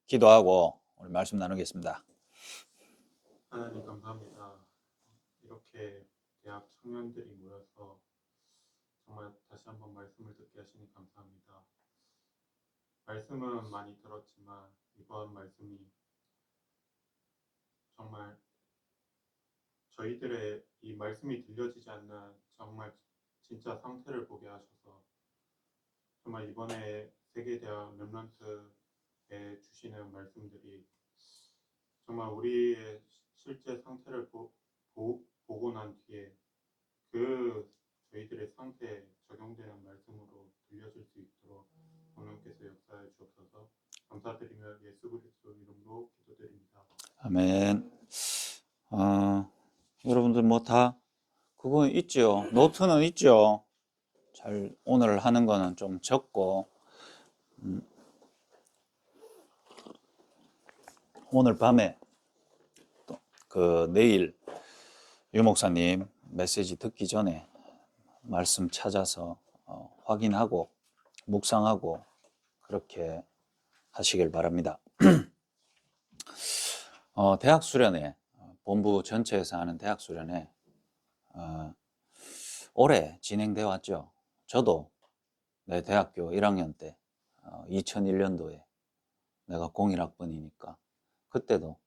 기도하고 우리 말씀 나누겠습니다. 하나님 감사합니다. 이렇게 대학 청년들이 모여서 정말 다시 한번 말씀을 듣게 하시니 감사합니다. 말씀은 많이 들었지만 이번 말씀이 정말 저희들의 이 말씀이 들려지지 않는 정말 진짜 상태를 보게 하셔서 정말 이번에 세계대학 렘넌트에 주시는 말씀들이 정말 우리의 실제 상태를 보고 난 뒤에 그 저희들의 상태에 적용되는 말씀으로 들려질 수 있도록 성령께서 역사해 주옵소서. 감사드리며 예수 그리스도 이름으로 기도드립니다. 아멘. 여러분들 뭐 다 그거 있죠? 노트는 있죠? 잘 오늘 하는 거는 좀 적고 오늘 밤에 또 내일 유 목사님 메시지 듣기 전에 말씀 찾아서 확인하고 묵상하고 그렇게 하시길 바랍니다. 대학 수련회, 본부 전체에서 하는 대학 수련회 올해 진행되어 왔죠. 저도 내 대학교 1학년 때 2001년도에 내가 01학번이니까 그때도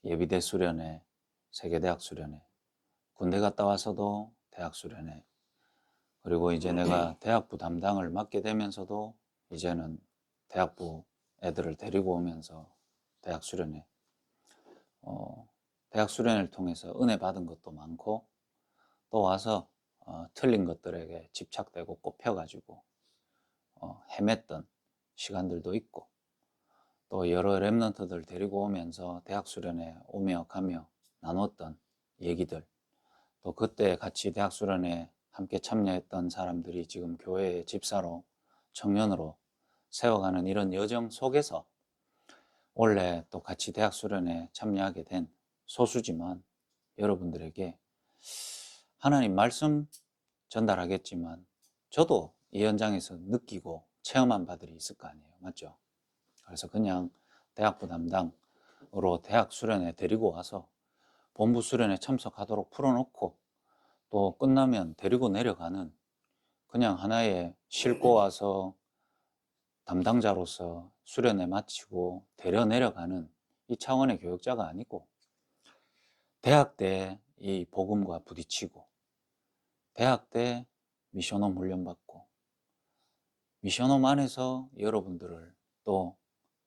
예비대 수련회, 세계대학 수련회, 군대 갔다 와서도 대학 수련회, 그리고 이제 내가 대학부 담당을 맡게 되면서도 이제는 대학부 애들을 데리고 오면서 대학 수련회, 대학 수련회를 통해서 은혜 받은 것도 많고 또 와서 틀린 것들에게 집착되고 꼽혀가지고 헤맸던 시간들도 있고 또 여러 렘넌트들 데리고 오면서 대학 수련회 오며 가며 나눴던 얘기들, 또 그때 같이 대학 수련회 함께 참여했던 사람들이 지금 교회의 집사로 청년으로 세워가는 이런 여정 속에서 원래 또 같이 대학 수련회 참여하게 된 소수지만 여러분들에게 하나님 말씀 전달하겠지만 저도 이 현장에서 느끼고 체험한 바들이 있을 거 아니에요. 맞죠? 그래서 그냥 대학부 담당으로 대학 수련회 데리고 와서 본부 수련회 참석하도록 풀어놓고 또 끝나면 데리고 내려가는 그냥 하나의 싣고 와서 담당자로서 수련회 마치고 데려 내려가는 이 차원의 교육자가 아니고 대학 때 이 복음과 부딪히고 대학 때 미션홈 훈련받고 미션홈 안에서 여러분들을 또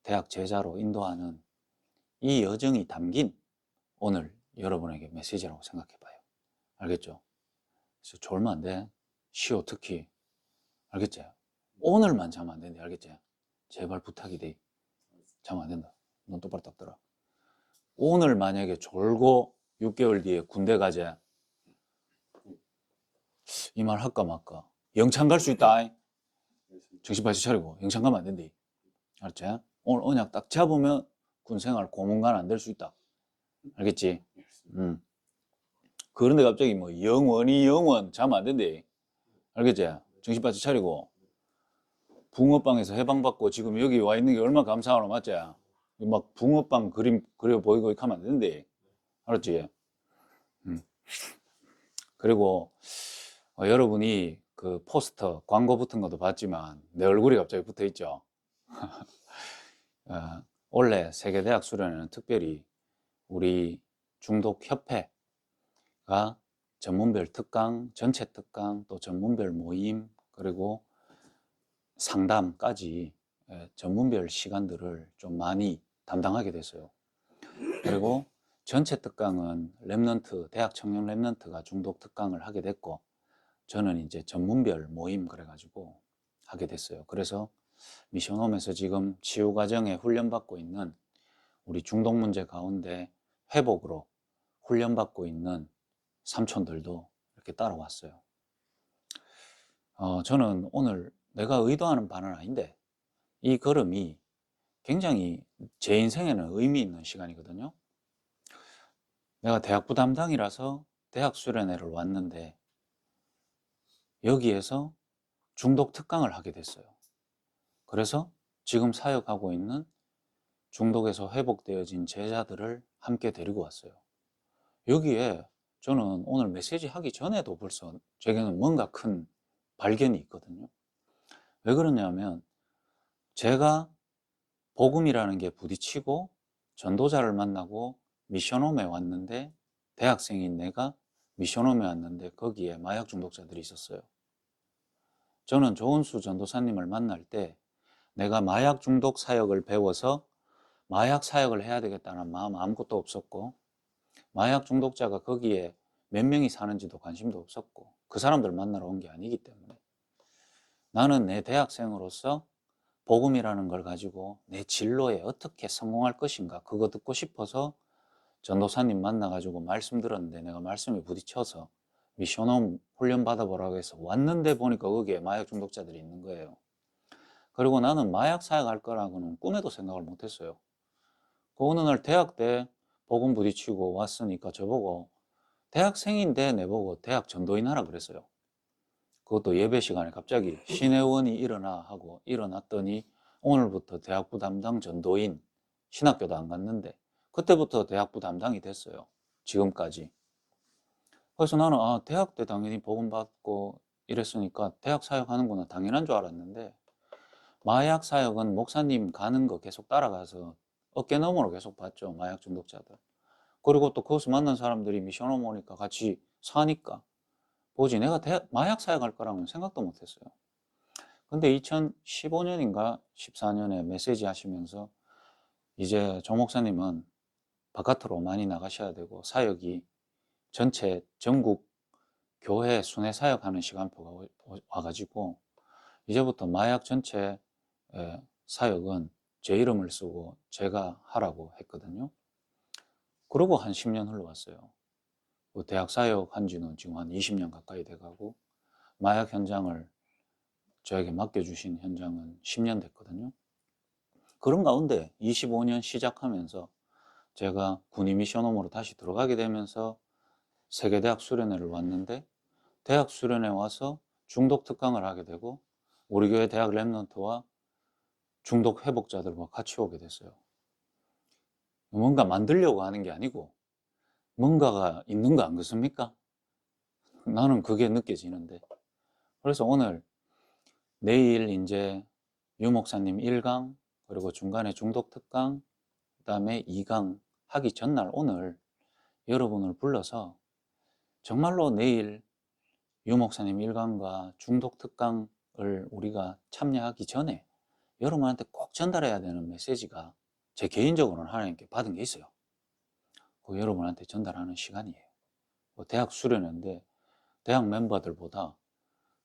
대학 제자로 인도하는 이 여정이 담긴 오늘 여러분에게 메시지라고 생각해 봐요. 알겠죠? 그래서 졸면 안 돼. 쉬어 특히. 알겠지? 오늘만 자면 안 된대. 알겠지? 제발 부탁이 돼. 자면 안 된다. 넌 똑바로 딱 들어. 오늘 만약에 졸고 6개월 뒤에 군대 가자. 이 말 할까 말까. 영창 갈 수 있다. 정신 바짝 차리고 영창 가면 안 된대. 알았지? 오늘 언약 딱 잡으면 군생활 고문관 안 될 수 있다. 알겠지? 그런데 갑자기 뭐 영원 자면 안 된대. 알겠지? 정신 바짝 차리고 붕어빵에서 해방받고 지금 여기 와 있는 게 얼마나 감사하노. 맞지? 막 붕어빵 그림 그려 보이고 이렇게 하면 안 된대. 알았지? 그리고 여러분이 그 포스터 광고 붙은 것도 봤지만 내 얼굴이 갑자기 붙어 있죠. 원래 세계대학 수련회는 특별히 우리 중독협회가 전문별 특강, 전체 특강, 또 전문별 모임, 그리고 상담까지 전문별 시간들을 좀 많이 담당하게 됐어요. 그리고 전체 특강은 렘넌트, 대학 청년 렘넌트가 중독 특강을 하게 됐고 저는 이제 전문별 모임 그래가지고 하게 됐어요. 그래서 미션홈에서 지금 치유 과정에 훈련받고 있는 우리 중독 문제 가운데 회복으로 훈련받고 있는 삼촌들도 이렇게 따라왔어요. 저는 오늘 내가 의도하는 바는 아닌데 이 걸음이 굉장히 제 인생에는 의미 있는 시간이거든요. 내가 대학부 담당이라서 대학 수련회를 왔는데 여기에서 중독 특강을 하게 됐어요. 그래서 지금 사역하고 있는 중독에서 회복되어진 제자들을 함께 데리고 왔어요. 여기에 저는 오늘 메시지 하기 전에도 벌써 제게는 뭔가 큰 발견이 있거든요. 왜 그러냐면 제가 복음이라는 게 부딪히고 전도자를 만나고 미션홈에 왔는데, 대학생인 내가 미션홈에 왔는데 거기에 마약 중독자들이 있었어요. 저는 조은수 전도사님을 만날 때 내가 마약 중독 사역을 배워서 마약 사역을 해야 되겠다는 마음 아무것도 없었고, 마약 중독자가 거기에 몇 명이 사는지도 관심도 없었고, 그 사람들 만나러 온 게 아니기 때문에 나는 내 대학생으로서 복음이라는 걸 가지고 내 진로에 어떻게 성공할 것인가, 그거 듣고 싶어서 전도사님 만나가지고 말씀 들었는데, 내가 말씀에 부딪혀서 미션홈 훈련 받아보라고 해서 왔는데 보니까 거기에 마약 중독자들이 있는 거예요. 그리고 나는 마약 사역할 거라고는 꿈에도 생각을 못했어요. 그 어느 날 대학 때 복음 부딪히고 왔으니까 저보고, 대학생인데 내보고 대학 전도인 하라 그랬어요. 그것도 예배 시간에 갑자기 신혜원이 일어나 하고 일어났더니 오늘부터 대학부 담당 전도인, 신학교도 안 갔는데 그때부터 대학부 담당이 됐어요. 지금까지. 그래서 나는 대학 때 당연히 복음 받고 이랬으니까 대학 사역하는구나 당연한 줄 알았는데, 마약 사역은 목사님 가는 거 계속 따라가서 어깨너머로 계속 봤죠. 마약 중독자들. 그리고 또 거기서 만난 사람들이 미션홈 오니까 같이 사니까 보지, 내가 마약 사역할 거라고는 생각도 못했어요. 근데 2015년인가 14년에 메시지 하시면서 이제 조 목사님은 바깥으로 많이 나가셔야 되고 사역이 전체 전국 교회 순회 사역하는 시간표가 와가지고 이제부터 마약 전체 사역은 제 이름을 쓰고 제가 하라고 했거든요. 그러고 한 10년 흘러왔어요. 대학 사역 한 지는 지금 한 20년 가까이 돼가고, 마약 현장을 저에게 맡겨주신 현장은 10년 됐거든요. 그런 가운데 25년 시작하면서 제가 군의 미션홈으로 다시 들어가게 되면서 세계대학 수련회를 왔는데, 대학 수련회 와서 중독 특강을 하게 되고 우리 교회 대학 랩런트와 중독 회복자들과 같이 오게 됐어요. 뭔가 만들려고 하는 게 아니고 뭔가가 있는 거 안 그렇습니까? 나는 그게 느껴지는데, 그래서 오늘 내일 이제 유 목사님 1강, 그리고 중간에 중독 특강, 그 다음에 2강 하기 전날 오늘 여러분을 불러서 정말로 내일 유 목사님 1강과 중독 특강을 우리가 참여하기 전에 여러분한테 꼭 전달해야 되는 메시지가 제 개인적으로는 하나님께 받은 게 있어요. 그 여러분한테 전달하는 시간이에요. 대학 수련회인데 대학 멤버들보다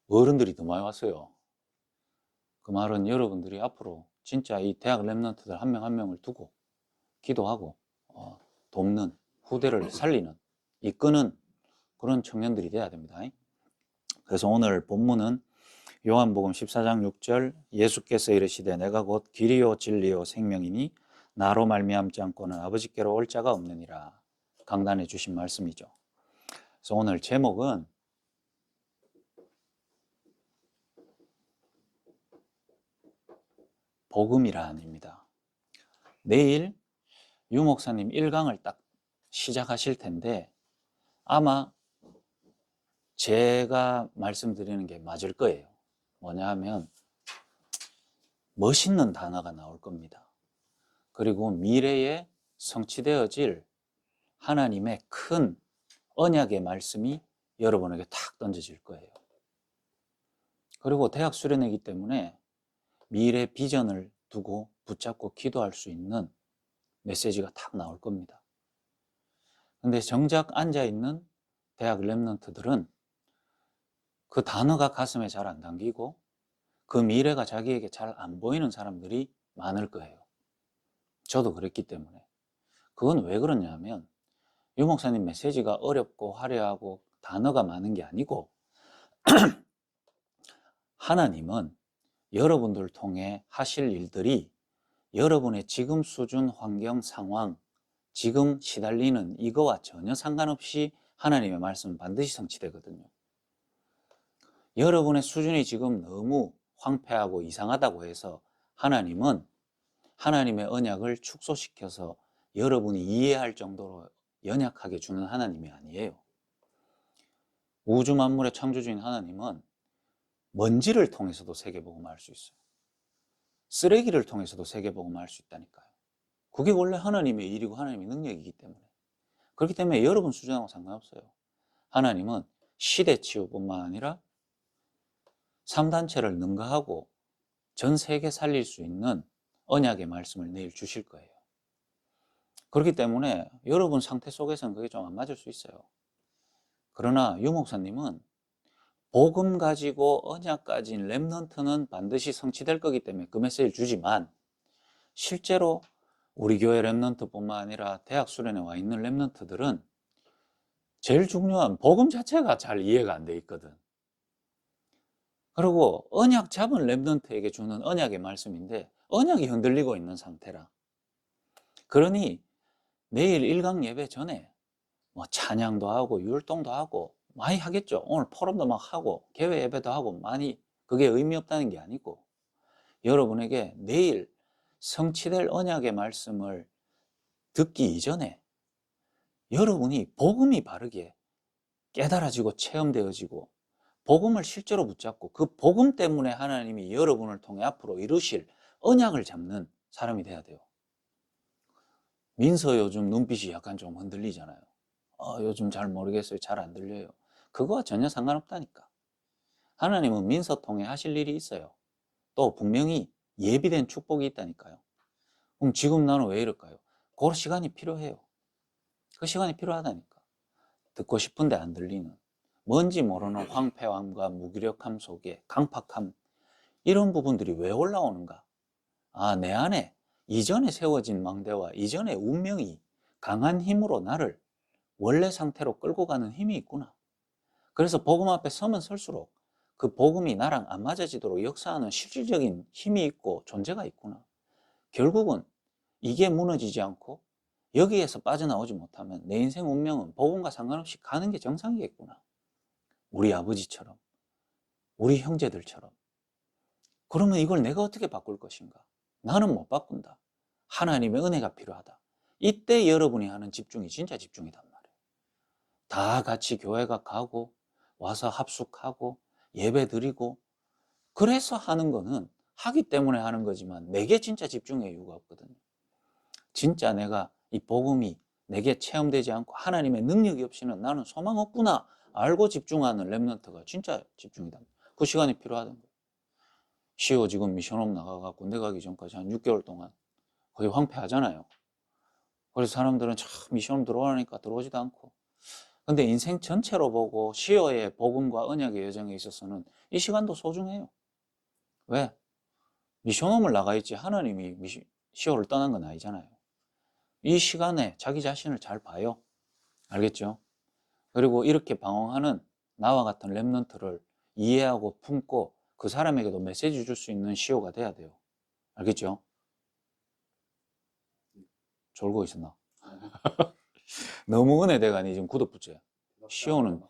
어른들이 더 많이 왔어요. 그 말은 여러분들이 앞으로 진짜 이 대학 랩런트들 한 명 한 명을 두고 기도하고 돕는, 후대를 살리는, 이끄는 그런 청년들이 돼야 됩니다. 그래서 오늘 본문은 요한복음 14장 6절, 예수께서 이르시되 내가 곧 길이요 진리요 생명이니 나로 말미암지 않고는 아버지께로 올 자가 없느니라, 강단해 주신 말씀이죠. 그래서 오늘 제목은 복음이란입니다. 내일 유 목사님 1강을 딱 시작하실 텐데 아마 제가 말씀드리는 게 맞을 거예요. 뭐냐 하면 멋있는 단어가 나올 겁니다. 그리고 미래에 성취되어질 하나님의 큰 언약의 말씀이 여러분에게 탁 던져질 거예요. 그리고 대학 수련회이기 때문에 미래 비전을 두고 붙잡고 기도할 수 있는 메시지가 탁 나올 겁니다. 근데 정작 앉아있는 대학 랩런트들은 그 단어가 가슴에 잘 안 담기고 그 미래가 자기에게 잘 안 보이는 사람들이 많을 거예요. 저도 그랬기 때문에. 그건 왜 그러냐면 유 목사님 메시지가 어렵고 화려하고 단어가 많은 게 아니고 하나님은 여러분들 통해 하실 일들이 여러분의 지금 수준, 환경, 상황, 지금 시달리는 이거와 전혀 상관없이 하나님의 말씀은 반드시 성취되거든요. 여러분의 수준이 지금 너무 황폐하고 이상하다고 해서 하나님은 하나님의 언약을 축소시켜서 여러분이 이해할 정도로 연약하게 주는 하나님이 아니에요. 우주 만물의 창조주인 하나님은 먼지를 통해서도 세계복음을 할 수 있어요. 쓰레기를 통해서도 세계복음을 할 수 있다니까요. 그게 원래 하나님의 일이고 하나님의 능력이기 때문에. 그렇기 때문에 여러분 수준하고 상관없어요. 하나님은 시대 치유뿐만 아니라 3단체를 능가하고 전 세계 살릴 수 있는 언약의 말씀을 내일 주실 거예요. 그렇기 때문에 여러분 상태 속에서는 그게 좀 안 맞을 수 있어요. 그러나 유 목사님은 복음 가지고 언약 가진 렘넌트는 반드시 성취될 거기 때문에 그 메시지를 주지만, 실제로 우리 교회 렘넌트뿐만 아니라 대학 수련회 와 있는 렘넌트들은 제일 중요한 복음 자체가 잘 이해가 안 돼 있거든. 그리고 언약 잡은 렘넌트에게 주는 언약의 말씀인데 언약이 흔들리고 있는 상태라. 그러니 내일 1강 예배 전에 뭐 찬양도 하고 율동도 하고 많이 하겠죠. 오늘 포럼도 막 하고 개회 예배도 하고 많이, 그게 의미 없다는 게 아니고, 여러분에게 내일 성취될 언약의 말씀을 듣기 이전에 여러분이 복음이 바르게 깨달아지고 체험되어지고 복음을 실제로 붙잡고 그 복음 때문에 하나님이 여러분을 통해 앞으로 이루실 언약을 잡는 사람이 돼야 돼요. 민서 요즘 눈빛이 약간 좀 흔들리잖아요. 요즘 잘 모르겠어요. 잘 안 들려요. 그거와 전혀 상관없다니까. 하나님은 민서 통해 하실 일이 있어요. 또 분명히 예비된 축복이 있다니까요. 그럼 지금 나는 왜 이럴까요? 그 시간이 필요해요. 그 시간이 필요하다니까. 듣고 싶은데 안 들리는, 뭔지 모르는 황폐함과 무기력함 속에 강팍함, 이런 부분들이 왜 올라오는가? 내 안에 이전에 세워진 망대와 이전의 운명이 강한 힘으로 나를 원래 상태로 끌고 가는 힘이 있구나. 그래서 복음 앞에 서면 설수록 그 복음이 나랑 안 맞아지도록 역사하는 실질적인 힘이 있고 존재가 있구나. 결국은 이게 무너지지 않고 여기에서 빠져나오지 못하면 내 인생 운명은 복음과 상관없이 가는 게 정상이겠구나. 우리 아버지처럼, 우리 형제들처럼. 그러면 이걸 내가 어떻게 바꿀 것인가? 나는 못 바꾼다. 하나님의 은혜가 필요하다. 이때 여러분이 하는 집중이 진짜 집중이단 말이에요. 다 같이 교회가 가고 와서 합숙하고 예배 드리고 그래서 하는 거는 하기 때문에 하는 거지만 내게 진짜 집중의 이유가 없거든요. 진짜 내가 이 복음이 내게 체험되지 않고 하나님의 능력이 없이는 나는 소망 없구나 알고 집중하는 렘넌트가 진짜 집중이다. 그 시간이 필요하던 거예요. 시오 지금 미션홈 나가가 군대 가기 전까지 한 6개월 동안 거의 황폐하잖아요. 그래서 사람들은 참 미션홈 들어오라니까 들어오지도 않고. 근데 인생 전체로 보고 시오의 복음과 언약의 여정에 있어서는 이 시간도 소중해요. 왜? 미션홈을 나가 있지 하나님이 시오를 떠난 건 아니잖아요. 이 시간에 자기 자신을 잘 봐요. 알겠죠? 그리고 이렇게 방황하는 나와 같은 렘넌트를 이해하고 품고 그 사람에게도 메시지 줄 수 있는 시오가 돼야 돼요. 알겠죠? 졸고 있었나? 너무 은혜대가니 지금 굳어붙지. 시오는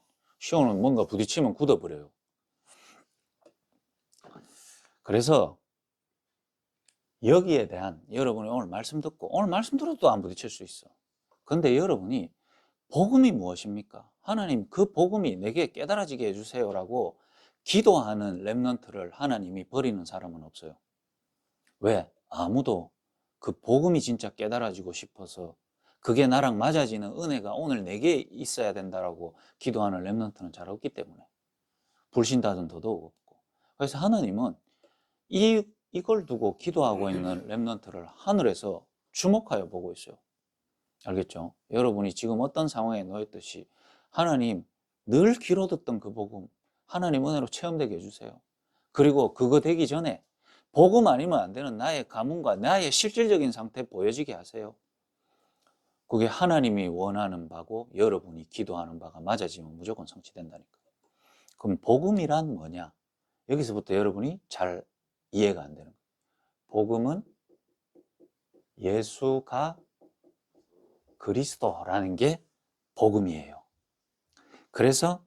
뭔가 부딪히면 굳어버려요. 그래서 여기에 대한 여러분이 오늘 말씀 듣고 오늘 말씀 들어도 안 부딪힐 수 있어. 근데 여러분이 복음이 무엇입니까? 하나님 그 복음이 내게 깨달아지게 해주세요라고 기도하는 렘넌트를 하나님이 버리는 사람은 없어요. 왜? 아무도 그 복음이 진짜 깨달아지고 싶어서 그게 나랑 맞아지는 은혜가 오늘 내게 있어야 된다라고 기도하는 렘넌트는 잘 없기 때문에 불신자든 더더욱 없고. 그래서 하나님은 이걸 두고 기도하고 있는 렘넌트를 하늘에서 주목하여 보고 있어요. 알겠죠? 여러분이 지금 어떤 상황에 놓였듯이 하나님 늘 귀로 듣던 그 복음 하나님 은혜로 체험되게 해주세요. 그리고 그거 되기 전에 복음 아니면 안 되는 나의 가문과 나의 실질적인 상태 보여지게 하세요. 그게 하나님이 원하는 바고 여러분이 기도하는 바가 맞아지면 무조건 성취된다니까. 그럼 복음이란 뭐냐? 여기서부터 여러분이 잘 이해가 안 되는 거예요. 복음은 예수가 그리스도라는 게 복음이에요. 그래서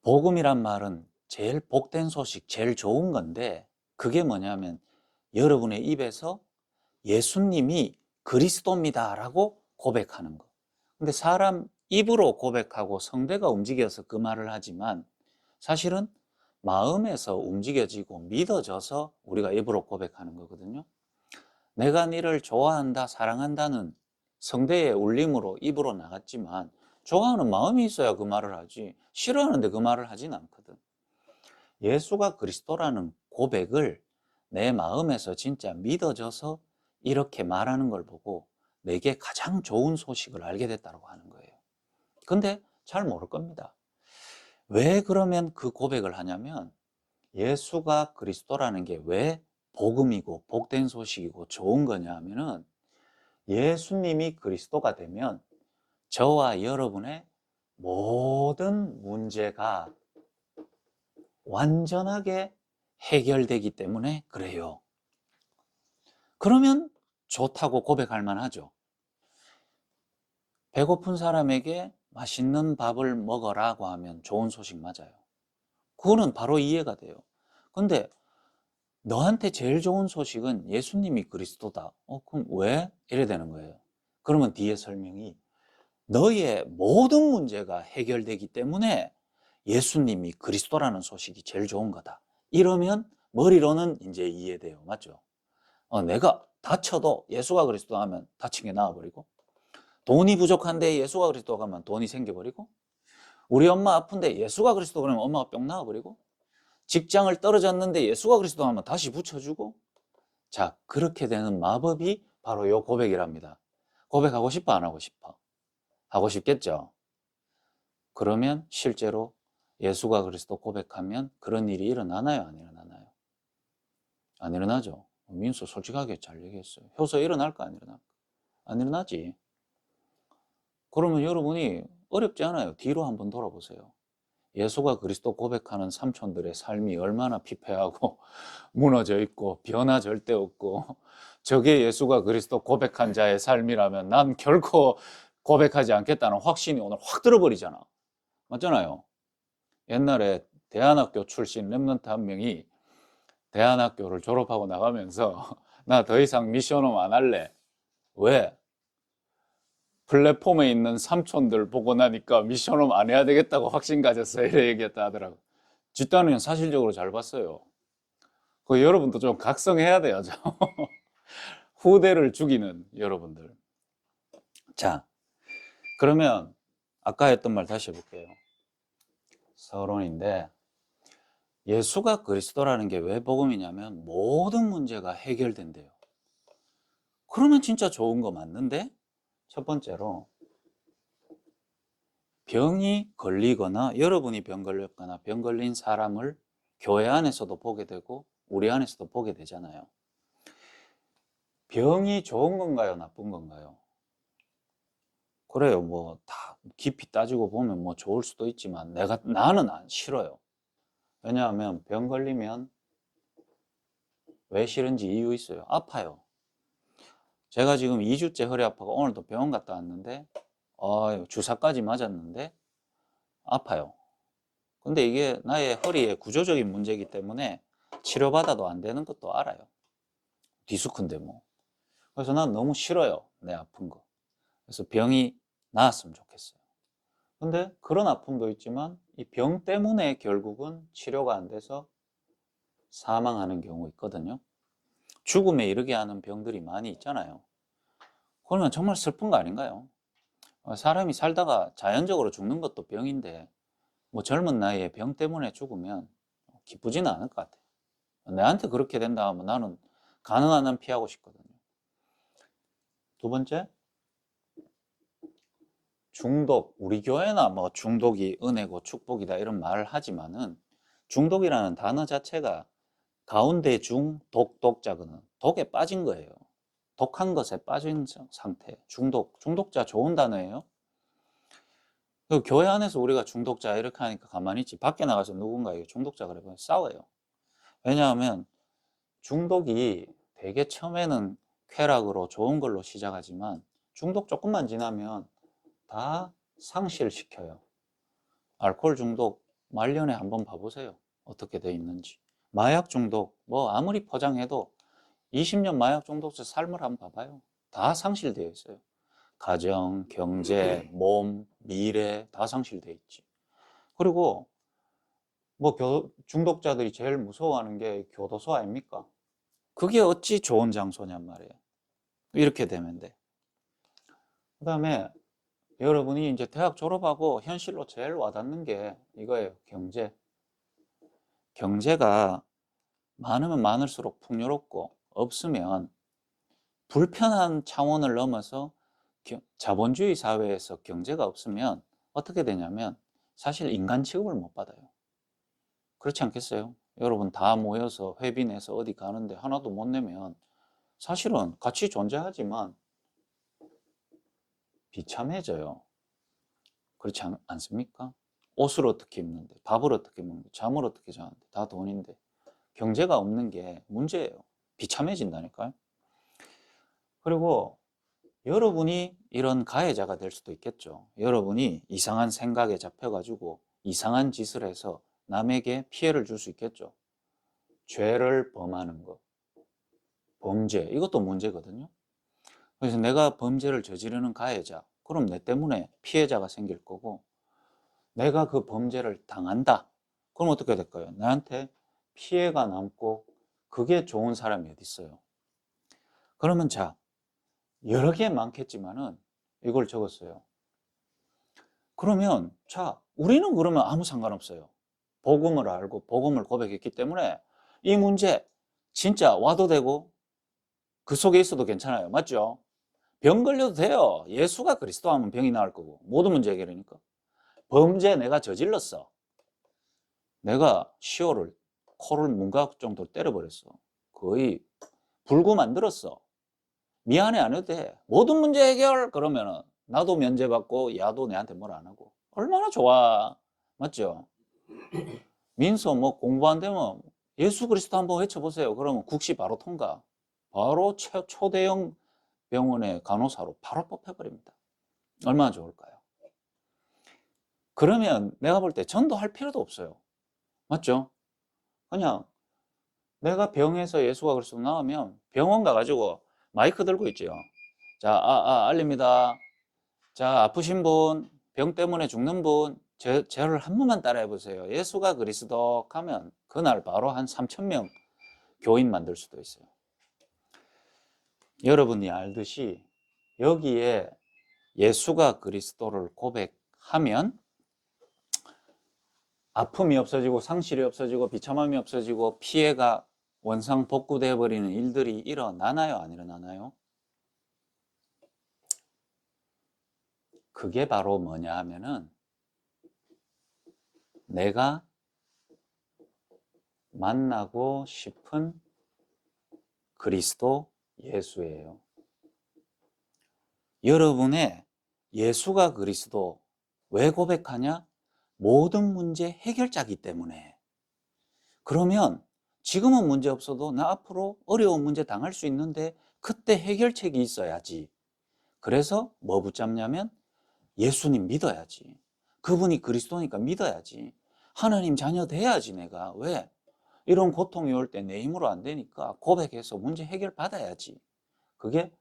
복음이란 말은 제일 복된 소식, 제일 좋은 건데 그게 뭐냐면 여러분의 입에서 예수님이 그리스도입니다라고 고백하는 거. 근데 사람 입으로 고백하고 성대가 움직여서 그 말을 하지만 사실은 마음에서 움직여지고 믿어져서 우리가 입으로 고백하는 거거든요. 내가 너를 좋아한다, 사랑한다는 성대의 울림으로 입으로 나갔지만 좋아하는 마음이 있어야 그 말을 하지, 싫어하는데 그 말을 하진 않거든. 예수가 그리스도라는 고백을 내 마음에서 진짜 믿어져서 이렇게 말하는 걸 보고 내게 가장 좋은 소식을 알게 됐다고 하는 거예요. 근데 잘 모를 겁니다. 왜 그러면 그 고백을 하냐면 예수가 그리스도라는 게 왜 복음이고 복된 소식이고 좋은 거냐 하면은 예수님이 그리스도가 되면 저와 여러분의 모든 문제가 완전하게 해결되기 때문에 그래요. 그러면 좋다고 고백할 만하죠. 배고픈 사람에게 맛있는 밥을 먹어라고 하면 좋은 소식 맞아요. 그거는 바로 이해가 돼요. 근데 너한테 제일 좋은 소식은 예수님이 그리스도다. 그럼 왜? 이래 되는 거예요. 그러면 뒤에 설명이 너의 모든 문제가 해결되기 때문에 예수님이 그리스도라는 소식이 제일 좋은 거다. 이러면 머리로는 이제 이해돼요. 맞죠? 내가 다쳐도 예수가 그리스도 하면 다친 게 나아버리고, 돈이 부족한데 예수가 그리스도 가면 돈이 생겨버리고, 우리 엄마 아픈데 예수가 그리스도 그러면 엄마가 뿅 나아버리고, 직장을 떨어졌는데 예수가 그리스도 하면 다시 붙여주고, 자, 그렇게 되는 마법이 바로 요 고백이랍니다. 고백하고 싶어, 안 하고 싶어? 하고 싶겠죠? 그러면 실제로 예수가 그리스도 고백하면 그런 일이 일어나나요? 안 일어나나요? 안 일어나죠. 민수 솔직하게 잘 얘기했어요. 효서 일어날까? 안 일어날까? 안 일어나지. 그러면 여러분이 어렵지 않아요. 뒤로 한번 돌아보세요. 예수가 그리스도 고백하는 삼촌들의 삶이 얼마나 피폐하고 무너져 있고 변화 절대 없고, 저게 예수가 그리스도 고백한 자의 삶이라면 난 결코 고백하지 않겠다는 확신이 오늘 확 들어버리잖아. 맞잖아요. 옛날에 대안학교 출신 랩런트 한 명이 대안학교를 졸업하고 나가면서 나 더 이상 미션홈 안 할래. 왜? 플랫폼에 있는 삼촌들 보고 나니까 미션홈 안 해야 되겠다고 확신 가졌어요. 이래 얘기했다 하더라고. 뒷단은 사실적으로 잘 봤어요. 그 여러분도 좀 각성해야 돼요. 후대를 죽이는 여러분들. 자, 그러면 아까 했던 말 다시 해볼게요. 서론인데, 예수가 그리스도라는 게 왜 복음이냐면 모든 문제가 해결된대요. 그러면 진짜 좋은 거 맞는데, 첫 번째로 병이 걸리거나 여러분이 병 걸렸거나 병 걸린 사람을 교회 안에서도 보게 되고 우리 안에서도 보게 되잖아요. 병이 좋은 건가요? 나쁜 건가요? 그래요. 뭐 다 깊이 따지고 보면 뭐 좋을 수도 있지만 나는 안 싫어요. 왜냐하면 병 걸리면 왜 싫은지 이유 있어요. 아파요. 제가 지금 2주째 허리 아파서 오늘도 병원 갔다 왔는데 주사까지 맞았는데 아파요. 근데 이게 나의 허리의 구조적인 문제이기 때문에 치료받아도 안 되는 것도 알아요. 디스크인데 뭐. 그래서 난 너무 싫어요. 내 아픈 거. 그래서 병이 나았으면 좋겠어요. 근데 그런 아픔도 있지만 이 병 때문에 결국은 치료가 안 돼서 사망하는 경우 있거든요. 죽음에 이르게 하는 병들이 많이 있잖아요. 그러면 정말 슬픈 거 아닌가요? 사람이 살다가 자연적으로 죽는 것도 병인데 뭐 젊은 나이에 병 때문에 죽으면 기쁘지는 않을 것 같아요. 내한테 그렇게 된다 하면 나는 가능한 한 피하고 싶거든요. 두 번째, 중독. 우리 교회나 뭐 중독이 은혜고 축복이다 이런 말을 하지만은 중독이라는 단어 자체가 가운데 중, 독자거든. 독에 빠진 거예요. 독한 것에 빠진 상태. 중독자 좋은 단어예요. 그 교회 안에서 우리가 중독자 이렇게 하니까 가만히 있지. 밖에 나가서 누군가에게 중독자 그러면 싸워요. 왜냐하면 중독이 되게 처음에는 쾌락으로 좋은 걸로 시작하지만 중독 조금만 지나면 다 상실시켜요. 알코올 중독 말년에 한번 봐보세요. 어떻게 돼 있는지. 마약 중독 뭐 아무리 포장해도 20년 마약 중독자 삶을 한번 봐봐요. 다 상실되어 있어요. 가정, 경제, 몸, 미래 다 상실되어 있지. 그리고 뭐 중독자들이 제일 무서워하는 게 교도소 아닙니까? 그게 어찌 좋은 장소냔 말이에요. 이렇게 되면 돼. 그 다음에 여러분이 이제 대학 졸업하고 현실로 제일 와닿는 게 이거예요. 경제. 경제가 많으면 많을수록 풍요롭고 없으면 불편한 차원을 넘어서 자본주의 사회에서 경제가 없으면 어떻게 되냐면 사실 인간 취급을 못 받아요. 그렇지 않겠어요? 여러분 다 모여서 회비 내서 어디 가는데 하나도 못 내면 사실은 같이 존재하지만 비참해져요. 그렇지 않습니까? 옷을 어떻게 입는데, 밥을 어떻게 먹는데, 잠을 어떻게 자는데, 다 돈인데 경제가 없는 게 문제예요. 비참해진다니까요. 그리고 여러분이 이런 가해자가 될 수도 있겠죠. 여러분이 이상한 생각에 잡혀가지고 이상한 짓을 해서 남에게 피해를 줄 수 있겠죠. 죄를 범하는 것, 범죄, 이것도 문제거든요. 그래서 내가 범죄를 저지르는 가해자, 그럼 내 때문에 피해자가 생길 거고, 내가 그 범죄를 당한다. 그럼 어떻게 될까요? 나한테 피해가 남고 그게 좋은 사람이 어디 있어요? 그러면 자, 여러 개 많겠지만은 이걸 적었어요. 그러면 자, 우리는 그러면 아무 상관없어요. 복음을 알고 복음을 고백했기 때문에 이 문제 진짜 와도 되고 그 속에 있어도 괜찮아요. 맞죠? 병 걸려도 돼요. 예수가 그리스도 하면 병이 나을 거고 모든 문제 해결이니까. 범죄 내가 저질렀어. 내가 시호를 코를 문각 정도로 때려버렸어. 거의 불구 만들었어. 미안해 안 해도 돼. 모든 문제 해결 그러면은 나도 면제받고 야도 내한테 뭘 안 하고 얼마나 좋아. 맞죠? 민서 뭐 공부 안 되면 예수 그리스도 한번 외쳐보세요. 그러면 국시 바로 통과. 바로 초대형 병원의 간호사로 바로 뽑혀버립니다. 얼마나 좋을까요? 그러면 내가 볼 때 전도할 필요도 없어요. 맞죠? 그냥 내가 병에서 예수가 그리스도 나오면 병원 가가지고 마이크 들고 있죠. 자, 알립니다. 자, 아프신 분, 병 때문에 죽는 분, 저를 한 번만 따라해 보세요. 예수가 그리스도 하면 그날 바로 한 3,000명 교인 만들 수도 있어요. 여러분이 알듯이 여기에 예수가 그리스도를 고백하면 아픔이 없어지고 상실이 없어지고 비참함이 없어지고 피해가 원상복구되어 버리는 일들이 일어나나요? 안 일어나나요? 그게 바로 뭐냐 하면은 내가 만나고 싶은 그리스도 예수예요. 여러분의 예수가 그리스도 왜 고백하냐? 모든 문제 해결자이기 때문에. 그러면 지금은 문제 없어도 나 앞으로 어려운 문제 당할 수 있는데 그때 해결책이 있어야지. 그래서 뭐 붙잡냐면 예수님 믿어야지. 그분이 그리스도니까 믿어야지. 하나님 자녀 돼야지 내가. 왜? 이런 고통이 올 때 내 힘으로 안 되니까 고백해서 문제 해결 받아야지. 그게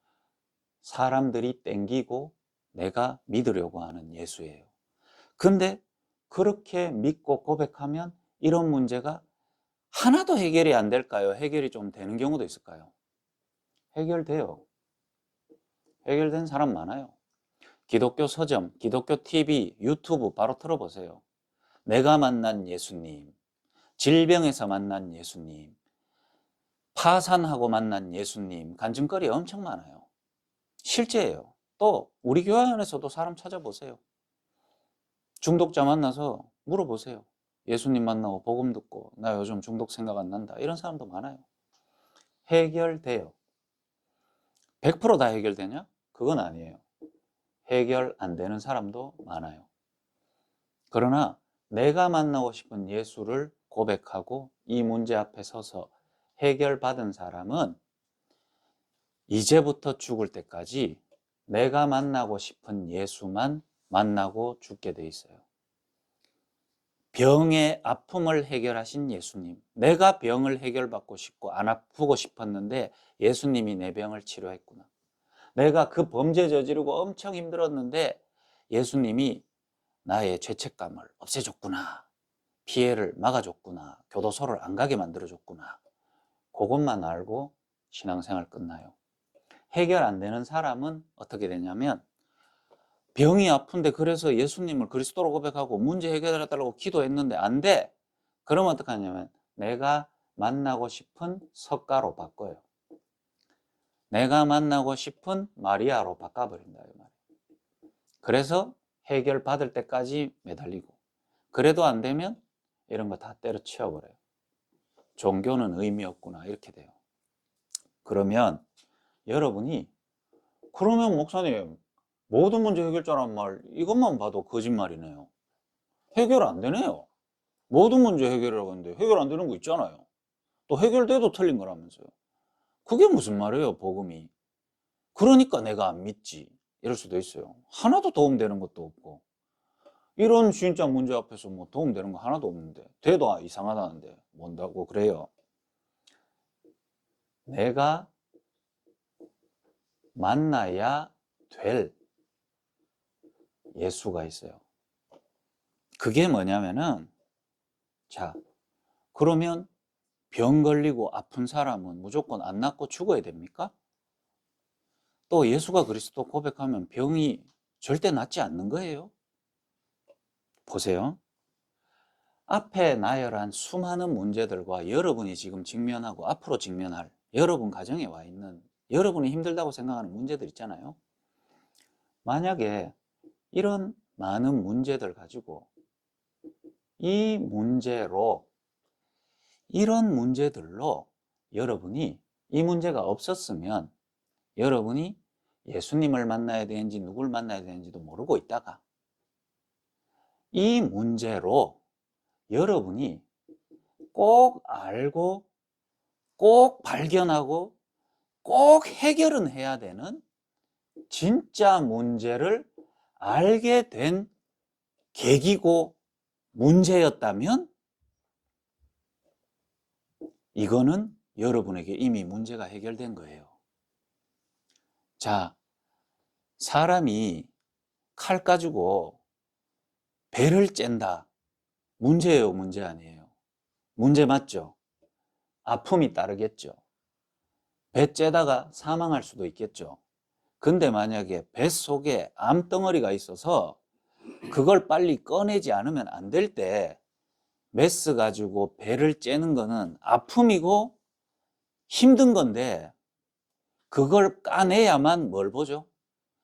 사람들이 땡기고 내가 믿으려고 하는 예수예요. 근데 그렇게 믿고 고백하면 이런 문제가 하나도 해결이 안 될까요? 해결이 좀 되는 경우도 있을까요? 해결돼요. 해결된 사람 많아요. 기독교 서점, 기독교 TV, 유튜브 바로 틀어보세요. 내가 만난 예수님, 질병에서 만난 예수님, 파산하고 만난 예수님, 간증거리 엄청 많아요. 실제예요. 또 우리 교회 안에서도 사람 찾아보세요. 중독자 만나서 물어보세요. 예수님 만나고 복음 듣고 나 요즘 중독 생각 안 난다. 이런 사람도 많아요. 해결돼요. 100%다 해결되냐? 그건 아니에요. 해결 안 되는 사람도 많아요. 그러나 내가 만나고 싶은 예수를 고백하고 이 문제 앞에 서서 해결받은 사람은 이제부터 죽을 때까지 내가 만나고 싶은 예수만 만나고 죽게 돼 있어요. 병의 아픔을 해결하신 예수님. 내가 병을 해결받고 싶고 안 아프고 싶었는데 예수님이 내 병을 치료했구나. 내가 그 범죄 저지르고 엄청 힘들었는데 예수님이 나의 죄책감을 없애줬구나. 피해를 막아줬구나. 교도소를 안 가게 만들어줬구나. 그것만 알고 신앙생활 끝나요. 해결 안 되는 사람은 어떻게 되냐면 병이 아픈데 그래서 예수님을 그리스도로 고백하고 문제 해결해달라고 기도했는데 안 돼. 그러면 어떻게 하냐면 내가 만나고 싶은 석가로 바꿔요. 내가 만나고 싶은 마리아로 바꿔버린다. 이 말이에요. 그래서 해결 받을 때까지 매달리고 그래도 안 되면 이런 거 다 때려치워버려요. 종교는 의미 없구나 이렇게 돼요. 그러면 여러분이 그러면 목사님 모든 문제 해결자란 말 이것만 봐도 거짓말이네요. 해결 안 되네요. 모든 문제 해결이라고 하는데 해결 안 되는 거 있잖아요. 또 해결돼도 틀린 거라면서요. 그게 무슨 말이에요, 복음이. 그러니까 내가 안 믿지. 이럴 수도 있어요. 하나도 도움되는 것도 없고. 이런 진짜 문제 앞에서 뭐 도움되는 거 하나도 없는데 돼도 이상하다는데 뭔다고 그래요. 내가 만나야 될 예수가 있어요. 그게 뭐냐면은 자, 그러면 병 걸리고 아픈 사람은 무조건 안 낫고 죽어야 됩니까? 또 예수가 그리스도 고백하면 병이 절대 낫지 않는 거예요. 보세요. 앞에 나열한 수많은 문제들과 여러분이 지금 직면하고 앞으로 직면할 여러분 가정에 와 있는 여러분이 힘들다고 생각하는 문제들 있잖아요. 만약에 이런 많은 문제들 가지고 이 문제로 이런 문제들로 여러분이 이 문제가 없었으면 여러분이 예수님을 만나야 되는지 누굴 만나야 되는지도 모르고 있다가 이 문제로 여러분이 꼭 알고 꼭 발견하고 꼭 해결은 해야 되는 진짜 문제를 알게 된 계기고 문제였다면 이거는 여러분에게 이미 문제가 해결된 거예요. 자, 사람이 칼 가지고 배를 짠다. 문제예요, 문제 아니에요? 문제 맞죠? 아픔이 따르겠죠. 배 째다가 사망할 수도 있겠죠. 근데 만약에 뱃속에 암덩어리가 있어서 그걸 빨리 꺼내지 않으면 안 될 때 메스 가지고 배를 째는 거는 아픔이고 힘든 건데 그걸 까내야만 뭘 보죠?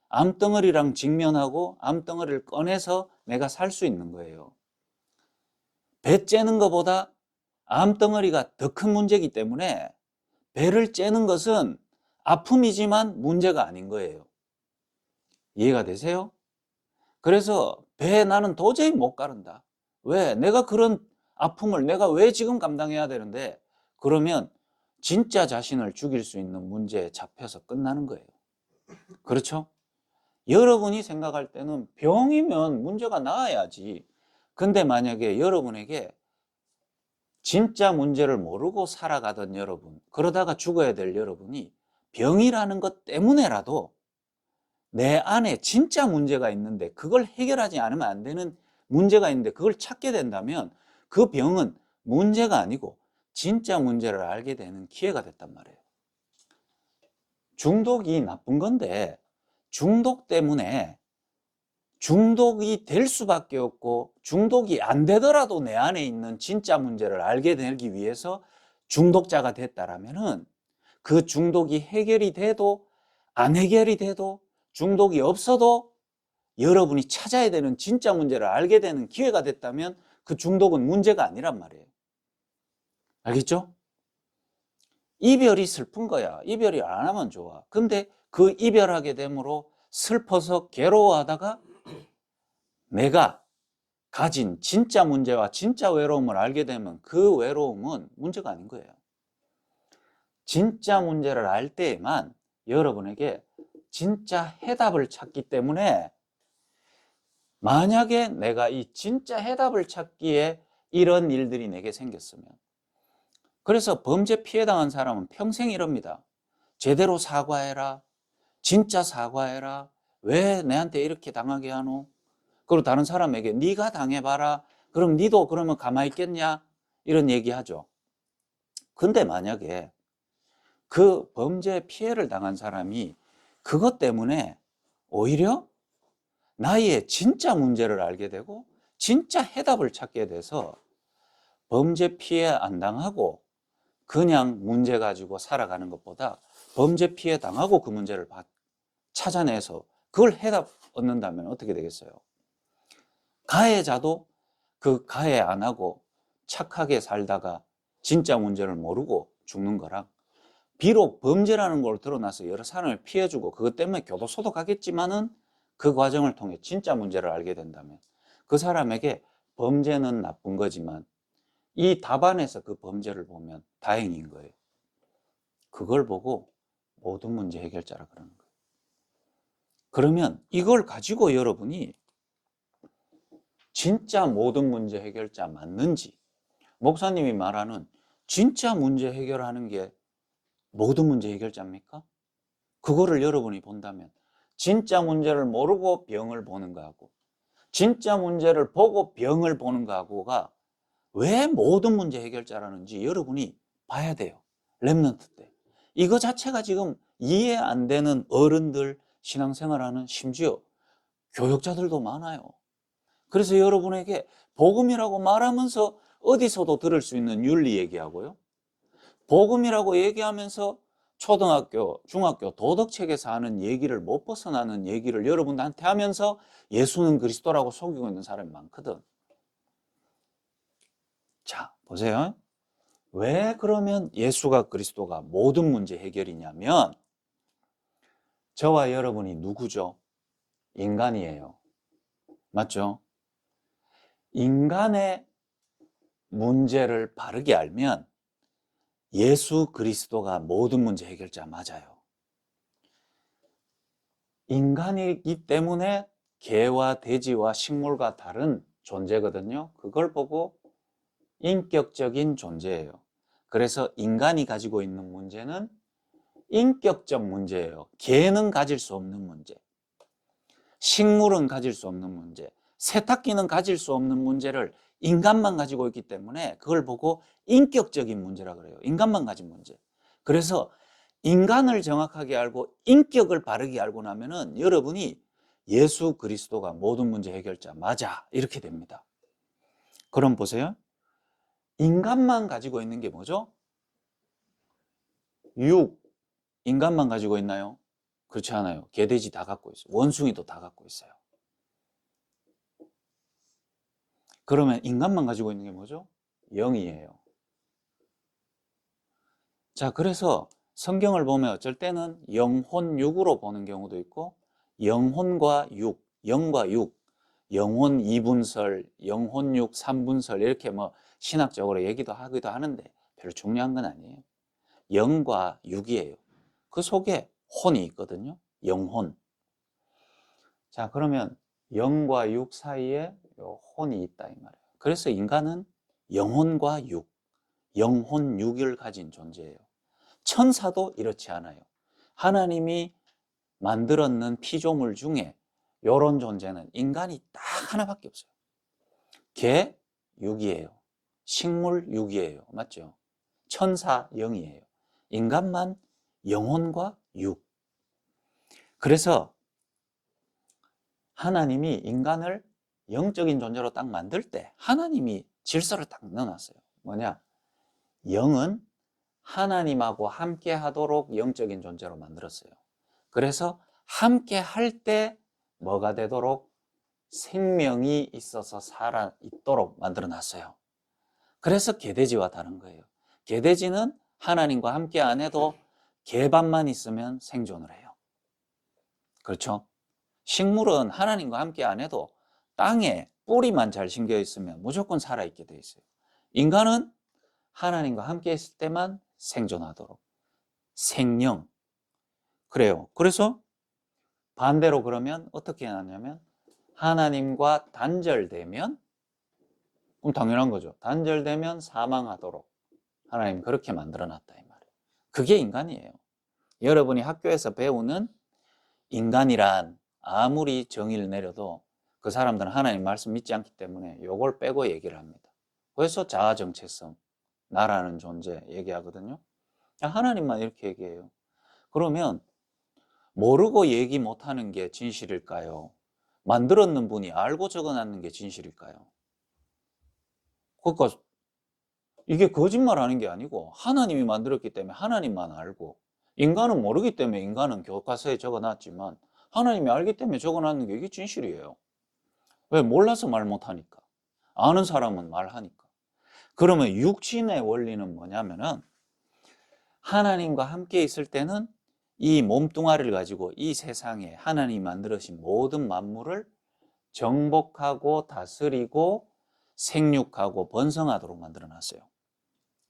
암덩어리랑 직면하고 암덩어리를 꺼내서 내가 살 수 있는 거예요. 배 째는 것보다 암덩어리가 더 큰 문제이기 때문에 배를 째는 것은 아픔이지만 문제가 아닌 거예요. 이해가 되세요? 그래서 배 나는 도저히 못 가른다. 왜? 내가 그런 아픔을 내가 왜 지금 감당해야 되는데 그러면 진짜 자신을 죽일 수 있는 문제에 잡혀서 끝나는 거예요. 그렇죠? 여러분이 생각할 때는 병이면 문제가 나아야지. 근데 만약에 여러분에게 진짜 문제를 모르고 살아가던 여러분, 그러다가 죽어야 될 여러분이 병이라는 것 때문에라도 내 안에 진짜 문제가 있는데 그걸 해결하지 않으면 안 되는 문제가 있는데 그걸 찾게 된다면 그 병은 문제가 아니고 진짜 문제를 알게 되는 기회가 됐단 말이에요. 중독이 나쁜 건데 중독 때문에 중독이 될 수밖에 없고 중독이 안 되더라도 내 안에 있는 진짜 문제를 알게 되기 위해서 중독자가 됐다라면은 그 중독이 해결이 돼도 안 해결이 돼도 중독이 없어도 여러분이 찾아야 되는 진짜 문제를 알게 되는 기회가 됐다면 그 중독은 문제가 아니란 말이에요. 알겠죠? 이별이 슬픈 거야. 이별이 안 하면 좋아. 근데 그 이별하게 됨으로 슬퍼서 괴로워하다가 내가 가진 진짜 문제와 진짜 외로움을 알게 되면 그 외로움은 문제가 아닌 거예요. 진짜 문제를 알 때에만 여러분에게 진짜 해답을 찾기 때문에 만약에 내가 이 진짜 해답을 찾기에 이런 일들이 내게 생겼으면, 그래서 범죄 피해 당한 사람은 평생 이럽니다. 제대로 사과해라. 진짜 사과해라. 왜 내한테 이렇게 당하게 하노? 그리고 다른 사람에게 네가 당해봐라. 그럼 니도 그러면 가만히 있겠냐? 이런 얘기하죠. 근데 만약에 그 범죄 피해를 당한 사람이 그것 때문에 오히려 나의 진짜 문제를 알게 되고 진짜 해답을 찾게 돼서 범죄 피해 안 당하고 그냥 문제 가지고 살아가는 것보다 범죄 피해 당하고 그 문제를 찾아내서 그걸 해답 얻는다면 어떻게 되겠어요? 가해자도 그 가해 안 하고 착하게 살다가 진짜 문제를 모르고 죽는 거랑, 비록 범죄라는 걸 드러나서 여러 사람을 피해주고 그것 때문에 교도소도 가겠지만은 그 과정을 통해 진짜 문제를 알게 된다면 그 사람에게 범죄는 나쁜 거지만 이 답안에서 그 범죄를 보면 다행인 거예요. 그걸 보고 모든 문제 해결자라 그러는 거예요. 그러면 이걸 가지고 여러분이 진짜 모든 문제 해결자 맞는지, 목사님이 말하는 진짜 문제 해결하는 게 모든 문제 해결자입니까? 그거를 여러분이 본다면 진짜 문제를 모르고 병을 보는 거하고 진짜 문제를 보고 병을 보는 거하고가 왜 모든 문제 해결자라는지 여러분이 봐야 돼요. 렘넌트 때. 이거 자체가 지금 이해 안 되는 어른들, 신앙생활하는 심지어 교육자들도 많아요. 그래서 여러분에게 복음이라고 말하면서 어디서도 들을 수 있는 윤리 얘기하고요. 복음이라고 얘기하면서 초등학교, 중학교 도덕책에서 하는 얘기를 못 벗어나는 얘기를 여러분한테 하면서 예수는 그리스도라고 속이고 있는 사람이 많거든. 자, 보세요. 왜 그러면 예수가 그리스도가 모든 문제 해결이냐면 저와 여러분이 누구죠? 인간이에요. 맞죠? 인간의 문제를 바르게 알면 예수 그리스도가 모든 문제 해결자 맞아요. 인간이기 때문에 개와 돼지와 식물과 다른 존재거든요. 그걸 보고 인격적인 존재예요. 그래서 인간이 가지고 있는 문제는 인격적 문제예요. 개는 가질 수 없는 문제, 식물은 가질 수 없는 문제, 세탁기는 가질 수 없는 문제를 인간만 가지고 있기 때문에 그걸 보고 인격적인 문제라 그래요. 인간만 가진 문제. 그래서 인간을 정확하게 알고 인격을 바르게 알고 나면은 여러분이 예수 그리스도가 모든 문제 해결자 맞아 이렇게 됩니다. 그럼 보세요. 인간만 가지고 있는 게 뭐죠? 육. 인간만 가지고 있나요? 그렇지 않아요. 개돼지 다 갖고 있어요. 원숭이도 다 갖고 있어요. 그러면 인간만 가지고 있는 게 뭐죠? 영이에요. 자, 그래서 성경을 보면 어쩔 때는 영혼 육으로 보는 경우도 있고 영혼과 육, 영과 육, 영혼 2분설, 영혼 육 3분설 이렇게 뭐 신학적으로 얘기도 하기도 하는데 별로 중요한 건 아니에요. 영과 육이에요. 그 속에 혼이 있거든요. 영혼. 자, 그러면 영과 육 사이에 혼이 있다 이 말이에요. 그래서 인간은 영혼과 육, 영혼 육을 가진 존재예요. 천사도 이렇지 않아요. 하나님이 만들었는 피조물 중에 이런 존재는 인간이 딱 하나밖에 없어요. 개, 육이에요. 식물, 육이에요. 맞죠? 천사, 영이에요. 인간만 영혼과 육. 그래서 하나님이 인간을 영적인 존재로 딱 만들 때 하나님이 질서를 딱 넣어놨어요. 뭐냐? 영은 하나님하고 함께 하도록 영적인 존재로 만들었어요. 그래서 함께 할 때 뭐가 되도록 생명이 있어서 살아 있도록 만들어 놨어요. 그래서 개돼지와 다른 거예요. 개돼지는 하나님과 함께 안 해도 개밥만 있으면 생존을 해요. 그렇죠? 식물은 하나님과 함께 안 해도 땅에 뿌리만 잘 심겨 있으면 무조건 살아있게 돼 있어요. 인간은 하나님과 함께 있을 때만 생존하도록. 생명. 그래요. 그래서 반대로 그러면 어떻게 하냐면 하나님과 단절되면, 그럼 당연한 거죠. 단절되면 사망하도록 하나님 그렇게 만들어놨다 이 말이에요. 그게 인간이에요. 여러분이 학교에서 배우는 인간이란 아무리 정의를 내려도 그 사람들은 하나님 말씀 믿지 않기 때문에 요걸 빼고 얘기를 합니다. 그래서 자아정체성, 나라는 존재 얘기하거든요. 하나님만 이렇게 얘기해요. 그러면 모르고 얘기 못하는 게 진실일까요? 만들었는 분이 알고 적어놨는 게 진실일까요? 그러니까 이게 거짓말하는 게 아니고 하나님이 만들었기 때문에 하나님만 알고, 인간은 모르기 때문에 인간은 교과서에 적어놨지만 하나님이 알기 때문에 적어놨는 게 이게 진실이에요. 왜? 몰라서 말 못하니까. 아는 사람은 말하니까. 그러면 육신의 원리는 뭐냐면은 하나님과 함께 있을 때는 이 몸뚱아리를 가지고 이 세상에 하나님이 만들어진 모든 만물을 정복하고 다스리고 생육하고 번성하도록 만들어놨어요.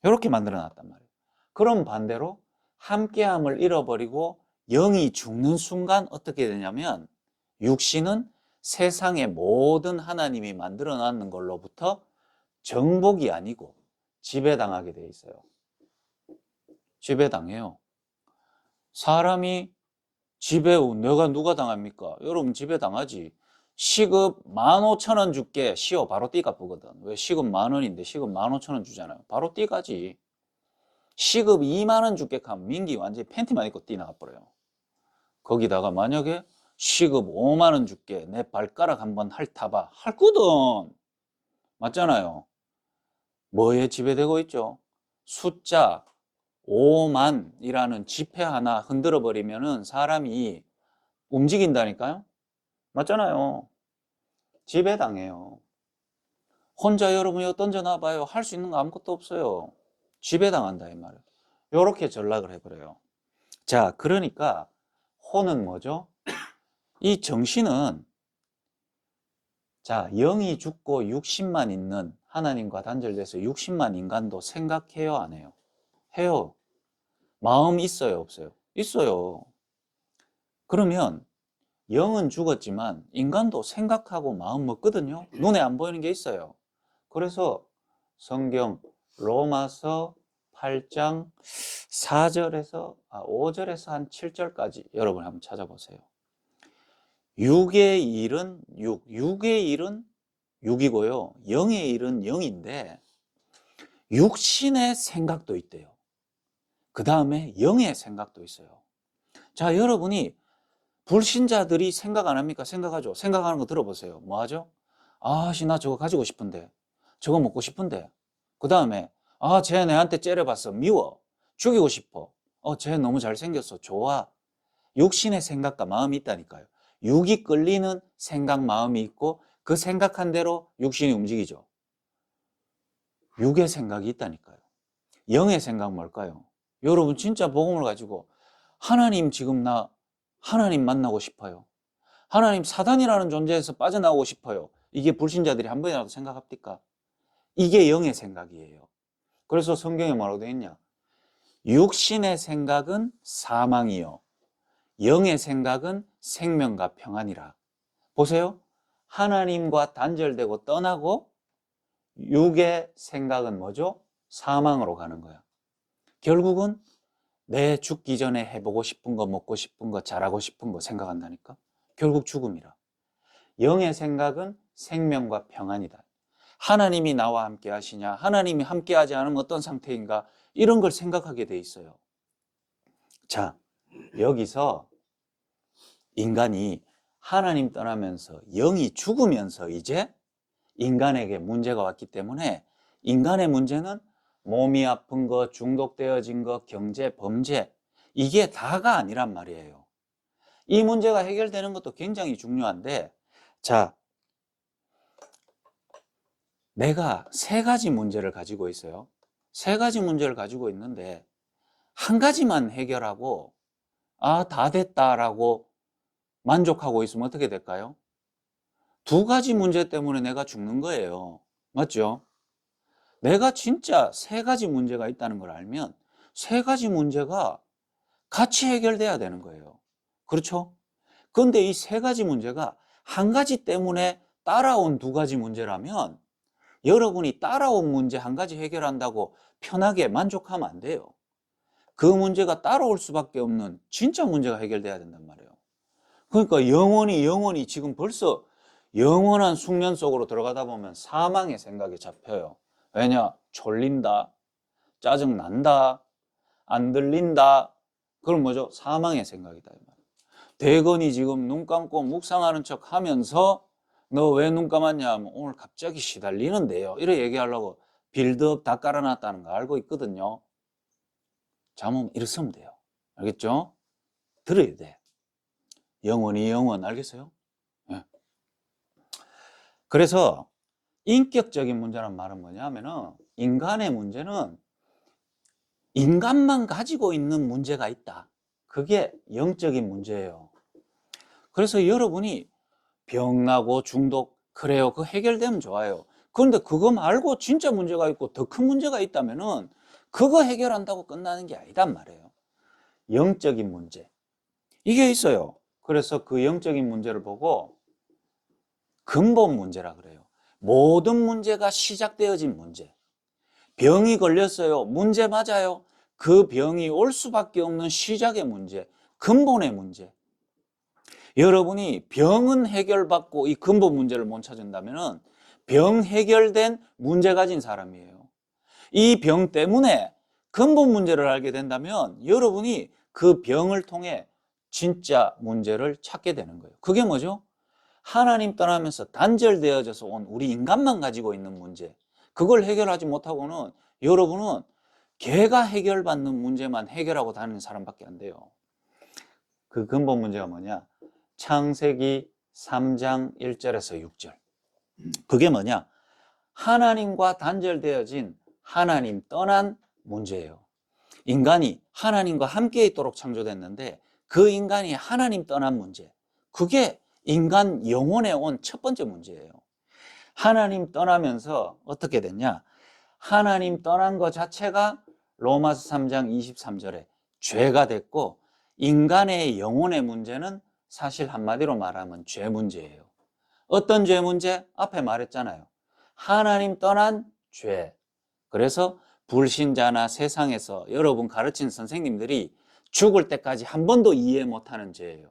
이렇게 만들어놨단 말이에요. 그럼 반대로 함께함을 잃어버리고 영이 죽는 순간 어떻게 되냐면 육신은 세상의 모든 하나님이 만들어놨는 걸로부터 정복이 아니고 지배당하게 돼 있어요. 지배당해요. 사람이 내가 누가 당합니까? 여러분 지배당하지. 시급 15,000원 줄게. 시어 바로 띠 갚거든. 왜? 시급 10,000원인데 시급 15,000원 주잖아요. 바로 띠 가지. 시급 20,000원 줄게 하면 민기 완전히 팬티만 입고 띠 나가버려요. 거기다가 만약에 시급 50,000원 줄게. 내 발가락 한번 핥아봐. 핥거든. 맞잖아요. 뭐에 지배되고 있죠? 숫자 5만이라는 지폐 하나 흔들어 버리면은 사람이 움직인다니까요? 맞잖아요. 지배당해요. 혼자 여러분이 던져놔봐요. 할 수 있는 거 아무것도 없어요. 지배당한다 이 말이에요. 요렇게 전락을 해버려요. 자, 그러니까 혼은 뭐죠? 이 정신은, 자, 영이 죽고 육신만 있는, 하나님과 단절돼서 육신만 인간도 생각해요, 안 해요? 해요. 마음 있어요, 없어요? 있어요. 그러면 영은 죽었지만 인간도 생각하고 마음 먹거든요. 눈에 안 보이는 게 있어요. 그래서 성경 로마서 8장 5절에서 한 7절까지 여러분 한번 찾아보세요. 육의 일은 육의 일은 육이고요. 영의 일은 영인데 육신의 생각도 있대요. 그 다음에 영의 생각도 있어요. 자, 여러분이 불신자들이 생각 안 합니까? 생각하죠. 생각하는 거 들어보세요. 뭐 하죠? 나 저거 가지고 싶은데, 저거 먹고 싶은데, 그 다음에 쟤 내한테 째려봤어. 미워. 죽이고 싶어. 쟤 너무 잘생겼어. 좋아. 육신의 생각과 마음이 있다니까요. 육이 끌리는 생각, 마음이 있고 그 생각한 대로 육신이 움직이죠. 육의 생각이 있다니까요. 영의 생각 뭘까요? 여러분 진짜 복음을 가지고 하나님 만나고 싶어요. 하나님 사단이라는 존재에서 빠져나오고 싶어요. 이게 불신자들이 한 번이라도 생각합니까? 이게 영의 생각이에요. 그래서 성경에 뭐라고 되어 있냐? 육신의 생각은 사망이요. 영의 생각은 생명과 평안이라. 보세요. 하나님과 단절되고 떠나고 육의 생각은 뭐죠? 사망으로 가는 거야. 결국은 내 죽기 전에 해보고 싶은 거, 먹고 싶은 거, 잘하고 싶은 거 생각한다니까? 결국 죽음이라. 영의 생각은 생명과 평안이다. 하나님이 나와 함께 하시냐? 하나님이 함께 하지 않으면 어떤 상태인가? 이런 걸 생각하게 돼 있어요. 자, 여기서 인간이 하나님 떠나면서 영이 죽으면서 이제 인간에게 문제가 왔기 때문에 인간의 문제는 몸이 아픈 거, 중독되어진 거, 경제, 범죄, 이게 다가 아니란 말이에요. 이 문제가 해결되는 것도 굉장히 중요한데, 자, 내가 세 가지 문제를 가지고 있어요. 세 가지 문제를 가지고 있는데 한 가지만 해결하고 다 됐다라고 만족하고 있으면 어떻게 될까요? 두 가지 문제 때문에 내가 죽는 거예요. 맞죠? 내가 진짜 세 가지 문제가 있다는 걸 알면 세 가지 문제가 같이 해결돼야 되는 거예요. 그렇죠? 그런데 이 세 가지 문제가 한 가지 때문에 따라온 두 가지 문제라면 여러분이 따라온 문제 한 가지 해결한다고 편하게 만족하면 안 돼요. 그 문제가 따라올 수밖에 없는 진짜 문제가 해결돼야 된단 말이에요. 그러니까 영원히 지금 벌써 영원한 숙면 속으로 들어가다 보면 사망의 생각이 잡혀요. 왜냐? 졸린다, 짜증난다, 안 들린다. 그럼 뭐죠? 사망의 생각이다. 대건이 지금 눈 감고 묵상하는 척 하면서 너 왜 눈 감았냐 하면 오늘 갑자기 시달리는데요. 이렇게 얘기하려고 빌드업 다 깔아놨다는 거 알고 있거든요. 잠은 일으키면 돼요. 알겠죠? 들어야 돼. 영원히 영원. 알겠어요? 네. 그래서 인격적인 문제란 말은 뭐냐 하면은 인간의 문제는 인간만 가지고 있는 문제가 있다. 그게 영적인 문제예요. 그래서 여러분이 병나고 중독 그래요. 그거 해결되면 좋아요. 그런데 그거 말고 진짜 문제가 있고 더 큰 문제가 있다면은 그거 해결한다고 끝나는 게 아니단 말이에요. 영적인 문제. 이게 있어요. 그래서 그 영적인 문제를 보고 근본 문제라 그래요. 모든 문제가 시작되어진 문제. 병이 걸렸어요. 문제 맞아요. 그 병이 올 수밖에 없는 시작의 문제, 근본의 문제. 여러분이 병은 해결받고 이 근본 문제를 못 찾은다면 병 해결된 문제 가진 사람이에요. 이 병 때문에 근본 문제를 알게 된다면 여러분이 그 병을 통해 진짜 문제를 찾게 되는 거예요. 그게 뭐죠? 하나님 떠나면서 단절되어져서 온 우리 인간만 가지고 있는 문제. 그걸 해결하지 못하고는 여러분은 걔가 해결받는 문제만 해결하고 다니는 사람밖에 안 돼요. 그 근본 문제가 뭐냐? 창세기 3장 1절에서 6절. 그게 뭐냐? 하나님과 단절되어진 하나님 떠난 문제예요. 인간이 하나님과 함께 있도록 창조됐는데 그 인간이 하나님 떠난 문제. 그게 인간 영혼에 온 첫 번째 문제예요. 하나님 떠나면서 어떻게 됐냐? 하나님 떠난 것 자체가 로마서 3장 23절에 죄가 됐고 인간의 영혼의 문제는 사실 한마디로 말하면 죄 문제예요. 어떤 죄 문제? 앞에 말했잖아요. 하나님 떠난 죄. 그래서 불신자나 세상에서 여러분 가르친 선생님들이 죽을 때까지 한 번도 이해 못하는 죄예요.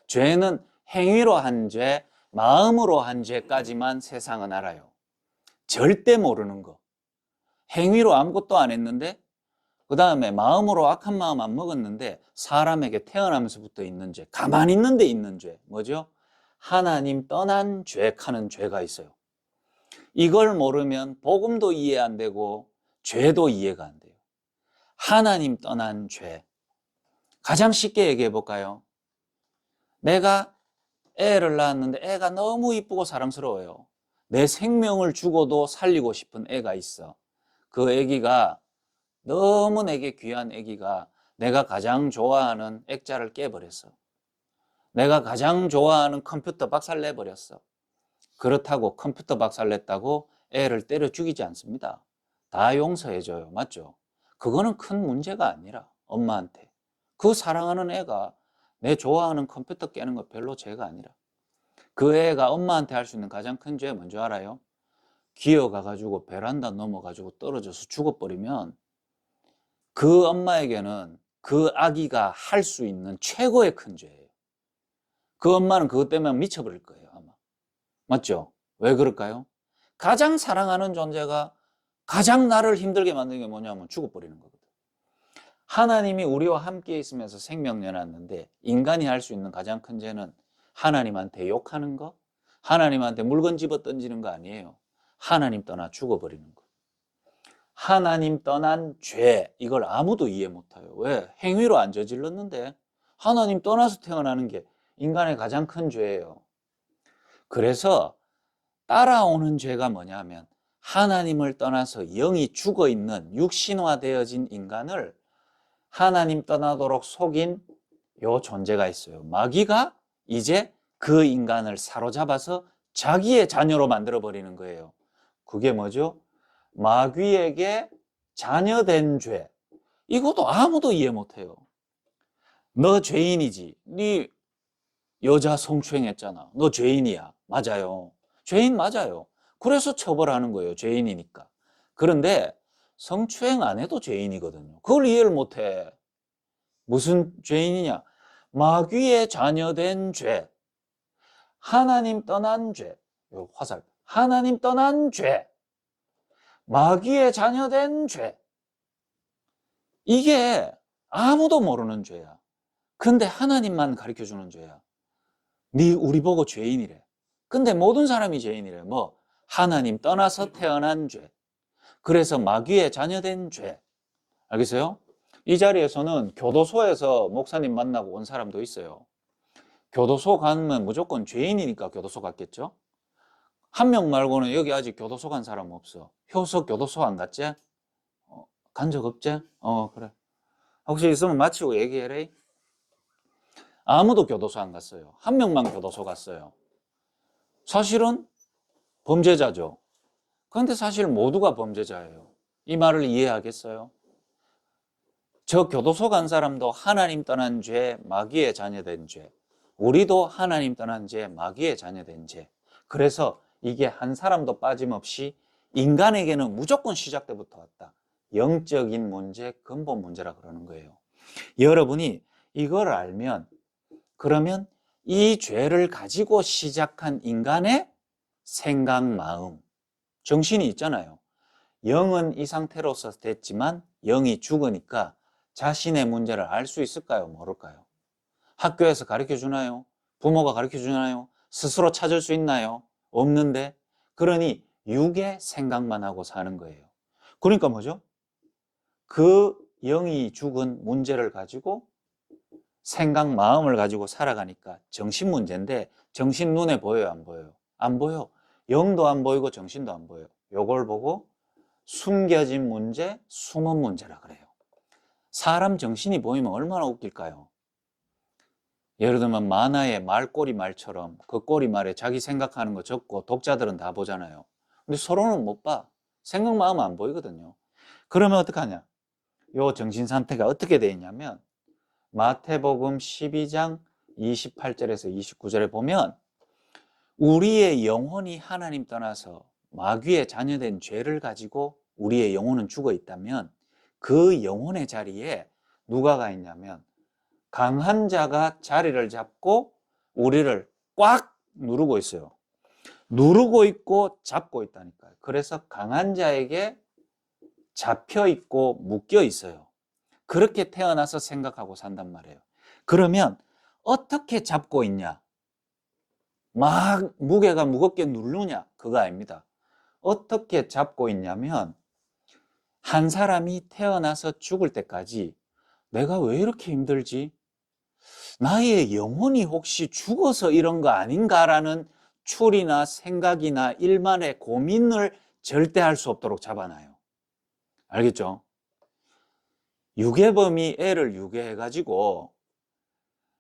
죄는 행위로 한 죄, 마음으로 한 죄까지만 세상은 알아요. 절대 모르는 거. 행위로 아무것도 안 했는데 그 다음에 마음으로 악한 마음 안 먹었는데 사람에게 태어나면서부터 있는 죄, 가만히 있는데 있는 죄. 뭐죠? 하나님 떠난 죄하는 죄가 있어요. 이걸 모르면 복음도 이해 안 되고 죄도 이해가 안 돼요. 하나님 떠난 죄. 가장 쉽게 얘기해 볼까요? 내가 애를 낳았는데 애가 너무 이쁘고 사랑스러워요. 내 생명을 주고도 살리고 싶은 애가 있어. 그 애기가 너무 내게 귀한 애기가 내가 가장 좋아하는 액자를 깨버렸어. 내가 가장 좋아하는 컴퓨터 박살 내버렸어. 그렇다고 컴퓨터 박살 냈다고 애를 때려 죽이지 않습니다. 다 용서해줘요. 맞죠? 그거는 큰 문제가 아니라 엄마한테. 그 사랑하는 애가 내 좋아하는 컴퓨터 깨는 거 별로 죄가 아니라. 그 애가 엄마한테 할 수 있는 가장 큰 죄 뭔지 알아요? 기어가가지고 베란다 넘어가지고 떨어져서 죽어버리면 그 엄마에게는 그 아기가 할 수 있는 최고의 큰 죄예요. 그 엄마는 그것 때문에 미쳐버릴 거예요, 아마. 맞죠? 왜 그럴까요? 가장 사랑하는 존재가 가장 나를 힘들게 만드는 게 뭐냐면 죽어버리는 거거든. 하나님이 우리와 함께 있으면서 생명 내놨는데 인간이 할 수 있는 가장 큰 죄는 하나님한테 욕하는 거, 하나님한테 물건 집어 던지는 거 아니에요. 하나님 떠나 죽어버리는 거. 하나님 떠난 죄, 이걸 아무도 이해 못해요. 왜? 행위로 안 저질렀는데 하나님 떠나서 태어나는 게 인간의 가장 큰 죄예요. 그래서 따라오는 죄가 뭐냐면 하나님을 떠나서 영이 죽어있는 육신화되어진 인간을 하나님 떠나도록 속인 요 존재가 있어요. 마귀가 이제 그 인간을 사로잡아서 자기의 자녀로 만들어버리는 거예요. 그게 뭐죠? 마귀에게 자녀된 죄. 이것도 아무도 이해 못해요. 너 죄인이지. 네 여자 성추행했잖아. 너 죄인이야. 맞아요. 죄인 맞아요. 그래서 처벌하는 거예요. 죄인이니까. 그런데 성추행 안 해도 죄인이거든요. 그걸 이해를 못 해. 무슨 죄인이냐? 마귀의 자녀된 죄. 하나님 떠난 죄. 요 화살. 하나님 떠난 죄. 마귀의 자녀된 죄. 이게 아무도 모르는 죄야. 근데 하나님만 가르쳐주는 죄야. 우리 보고 죄인이래. 근데 모든 사람이 죄인이래. 뭐? 하나님 떠나서 태어난 죄. 그래서 마귀의 자녀된 죄. 알겠어요? 이 자리에서는 교도소에서 목사님 만나고 온 사람도 있어요. 교도소 가면 무조건 죄인이니까 교도소 갔겠죠? 한 명 말고는 여기 아직 교도소 간 사람 없어. 효석 교도소 안 갔지? 간 적 없지? 그래. 혹시 있으면 마치고 얘기해라. 아무도 교도소 안 갔어요. 한 명만 교도소 갔어요. 사실은 범죄자죠. 그런데 사실 모두가 범죄자예요. 이 말을 이해하겠어요? 저 교도소 간 사람도 하나님 떠난 죄, 마귀의 자녀된 죄. 우리도 하나님 떠난 죄, 마귀의 자녀된 죄. 그래서 이게 한 사람도 빠짐없이 인간에게는 무조건 시작 때부터 왔다. 영적인 문제, 근본 문제라 그러는 거예요. 여러분이 이걸 알면 그러면 이 죄를 가지고 시작한 인간의 생각, 마음, 정신이 있잖아요. 영은 이 상태로서 됐지만 영이 죽으니까 자신의 문제를 알 수 있을까요? 모를까요? 학교에서 가르쳐 주나요? 부모가 가르쳐 주나요? 스스로 찾을 수 있나요? 없는데, 그러니 육의 생각만 하고 사는 거예요. 그러니까 뭐죠? 그 영이 죽은 문제를 가지고 생각, 마음을 가지고 살아가니까 정신 문제인데, 정신 눈에 보여요? 안 보여요? 안 보여. 영도 안 보이고 정신도 안 보여요. 요걸 보고 숨겨진 문제, 숨은 문제라 그래요. 사람 정신이 보이면 얼마나 웃길까요? 예를 들면 만화의 말꼬리 말처럼 그 꼬리 말에 자기 생각하는 거 적고 독자들은 다 보잖아요. 근데 서로는 못 봐. 생각, 마음 안 보이거든요. 그러면 어떡하냐? 요 정신 상태가 어떻게 돼 있냐면 마태복음 12장 28절에서 29절에 보면 우리의 영혼이 하나님 떠나서 마귀의 자녀된 죄를 가지고 우리의 영혼은 죽어 있다면 그 영혼의 자리에 누가 가 있냐면 강한 자가 자리를 잡고 우리를 꽉 누르고 있어요. 누르고 있고 잡고 있다니까요. 그래서 강한 자에게 잡혀 있고 묶여 있어요. 그렇게 태어나서 생각하고 산단 말이에요. 그러면 어떻게 잡고 있냐? 막 무게가 무겁게 누르냐? 그거 아닙니다. 어떻게 잡고 있냐면 한 사람이 태어나서 죽을 때까지 내가 왜 이렇게 힘들지? 나의 영혼이 혹시 죽어서 이런 거 아닌가라는 추리나 생각이나 일만의 고민을 절대 할 수 없도록 잡아놔요. 알겠죠? 유괴범이 애를 유괴해가지고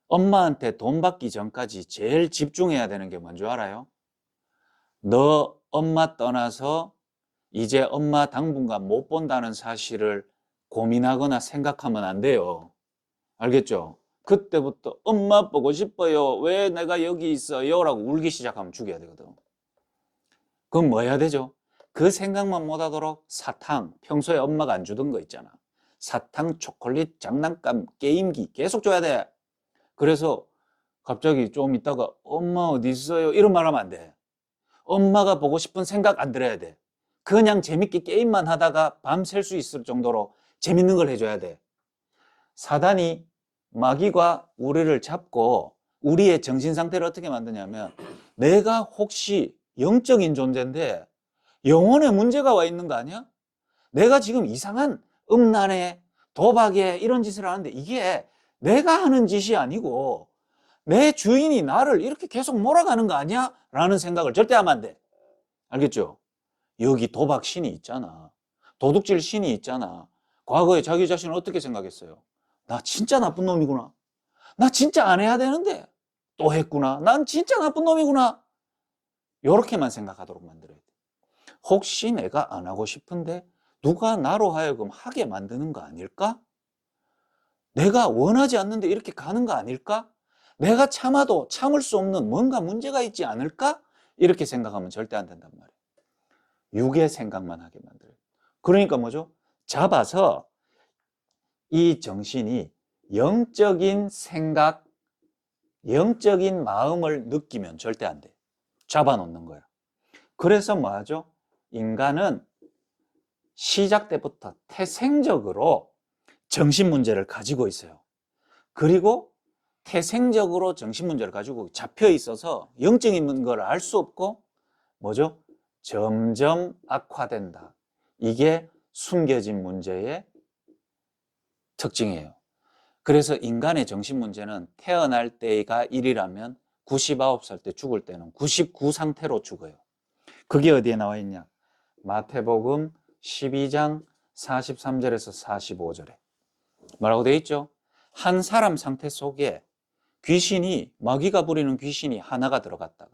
엄마한테 돈 받기 전까지 제일 집중해야 되는 게 뭔지 알아요? 너 엄마 떠나서 이제 엄마 당분간 못 본다는 사실을 고민하거나 생각하면 안 돼요. 알겠죠? 그때부터 엄마 보고 싶어요. 왜 내가 여기 있어요? 라고 울기 시작하면 죽여야 되거든. 그럼 뭐 해야 되죠? 그 생각만 못하도록 사탕, 평소에 엄마가 안 주던 거 있잖아. 사탕, 초콜릿, 장난감, 게임기 계속 줘야 돼. 그래서 갑자기 좀 있다가 엄마 어디 있어요? 이런 말 하면 안 돼. 엄마가 보고 싶은 생각 안 들어야 돼. 그냥 재밌게 게임만 하다가 밤 샐 수 있을 정도로 재밌는 걸 해줘야 돼. 사단이 마귀가 우리를 잡고 우리의 정신 상태를 어떻게 만드냐면 내가 혹시 영적인 존재인데 영혼에 문제가 와 있는 거 아니야? 내가 지금 이상한 음란에 도박에 이런 짓을 하는데 이게 내가 하는 짓이 아니고 내 주인이 나를 이렇게 계속 몰아가는 거 아니야? 라는 생각을 절대 하면 안 돼. 알겠죠? 여기 도박 신이 있잖아. 도둑질 신이 있잖아. 과거에 자기 자신을 어떻게 생각했어요? 나 진짜 나쁜 놈이구나. 나 진짜 안 해야 되는데 또 했구나. 난 진짜 나쁜 놈이구나. 이렇게만 생각하도록 만들어야 돼. 혹시 내가 안 하고 싶은데 누가 나로 하여금 하게 만드는 거 아닐까? 내가 원하지 않는데 이렇게 가는 거 아닐까? 내가 참아도 참을 수 없는 뭔가 문제가 있지 않을까? 이렇게 생각하면 절대 안 된단 말이에요. 육의 생각만 하게 만들어요. 그러니까 뭐죠? 잡아서 이 정신이 영적인 생각, 영적인 마음을 느끼면 절대 안 돼요. 잡아놓는 거야. 그래서 뭐 하죠? 인간은 시작 때부터 태생적으로 정신 문제를 가지고 있어요. 그리고 태생적으로 정신 문제를 가지고 잡혀 있어서 영적인 걸 알 수 없고 뭐죠? 점점 악화된다. 이게 숨겨진 문제의 특징이에요. 그래서 인간의 정신 문제는 태어날 때가 1이라면 99살 때 죽을 때는 99 상태로 죽어요. 그게 어디에 나와 있냐? 마태복음 12장 43절에서 45절에 뭐라고 되어 있죠? 한 사람 상태 속에 귀신이, 마귀가 부리는 귀신이 하나가 들어갔다가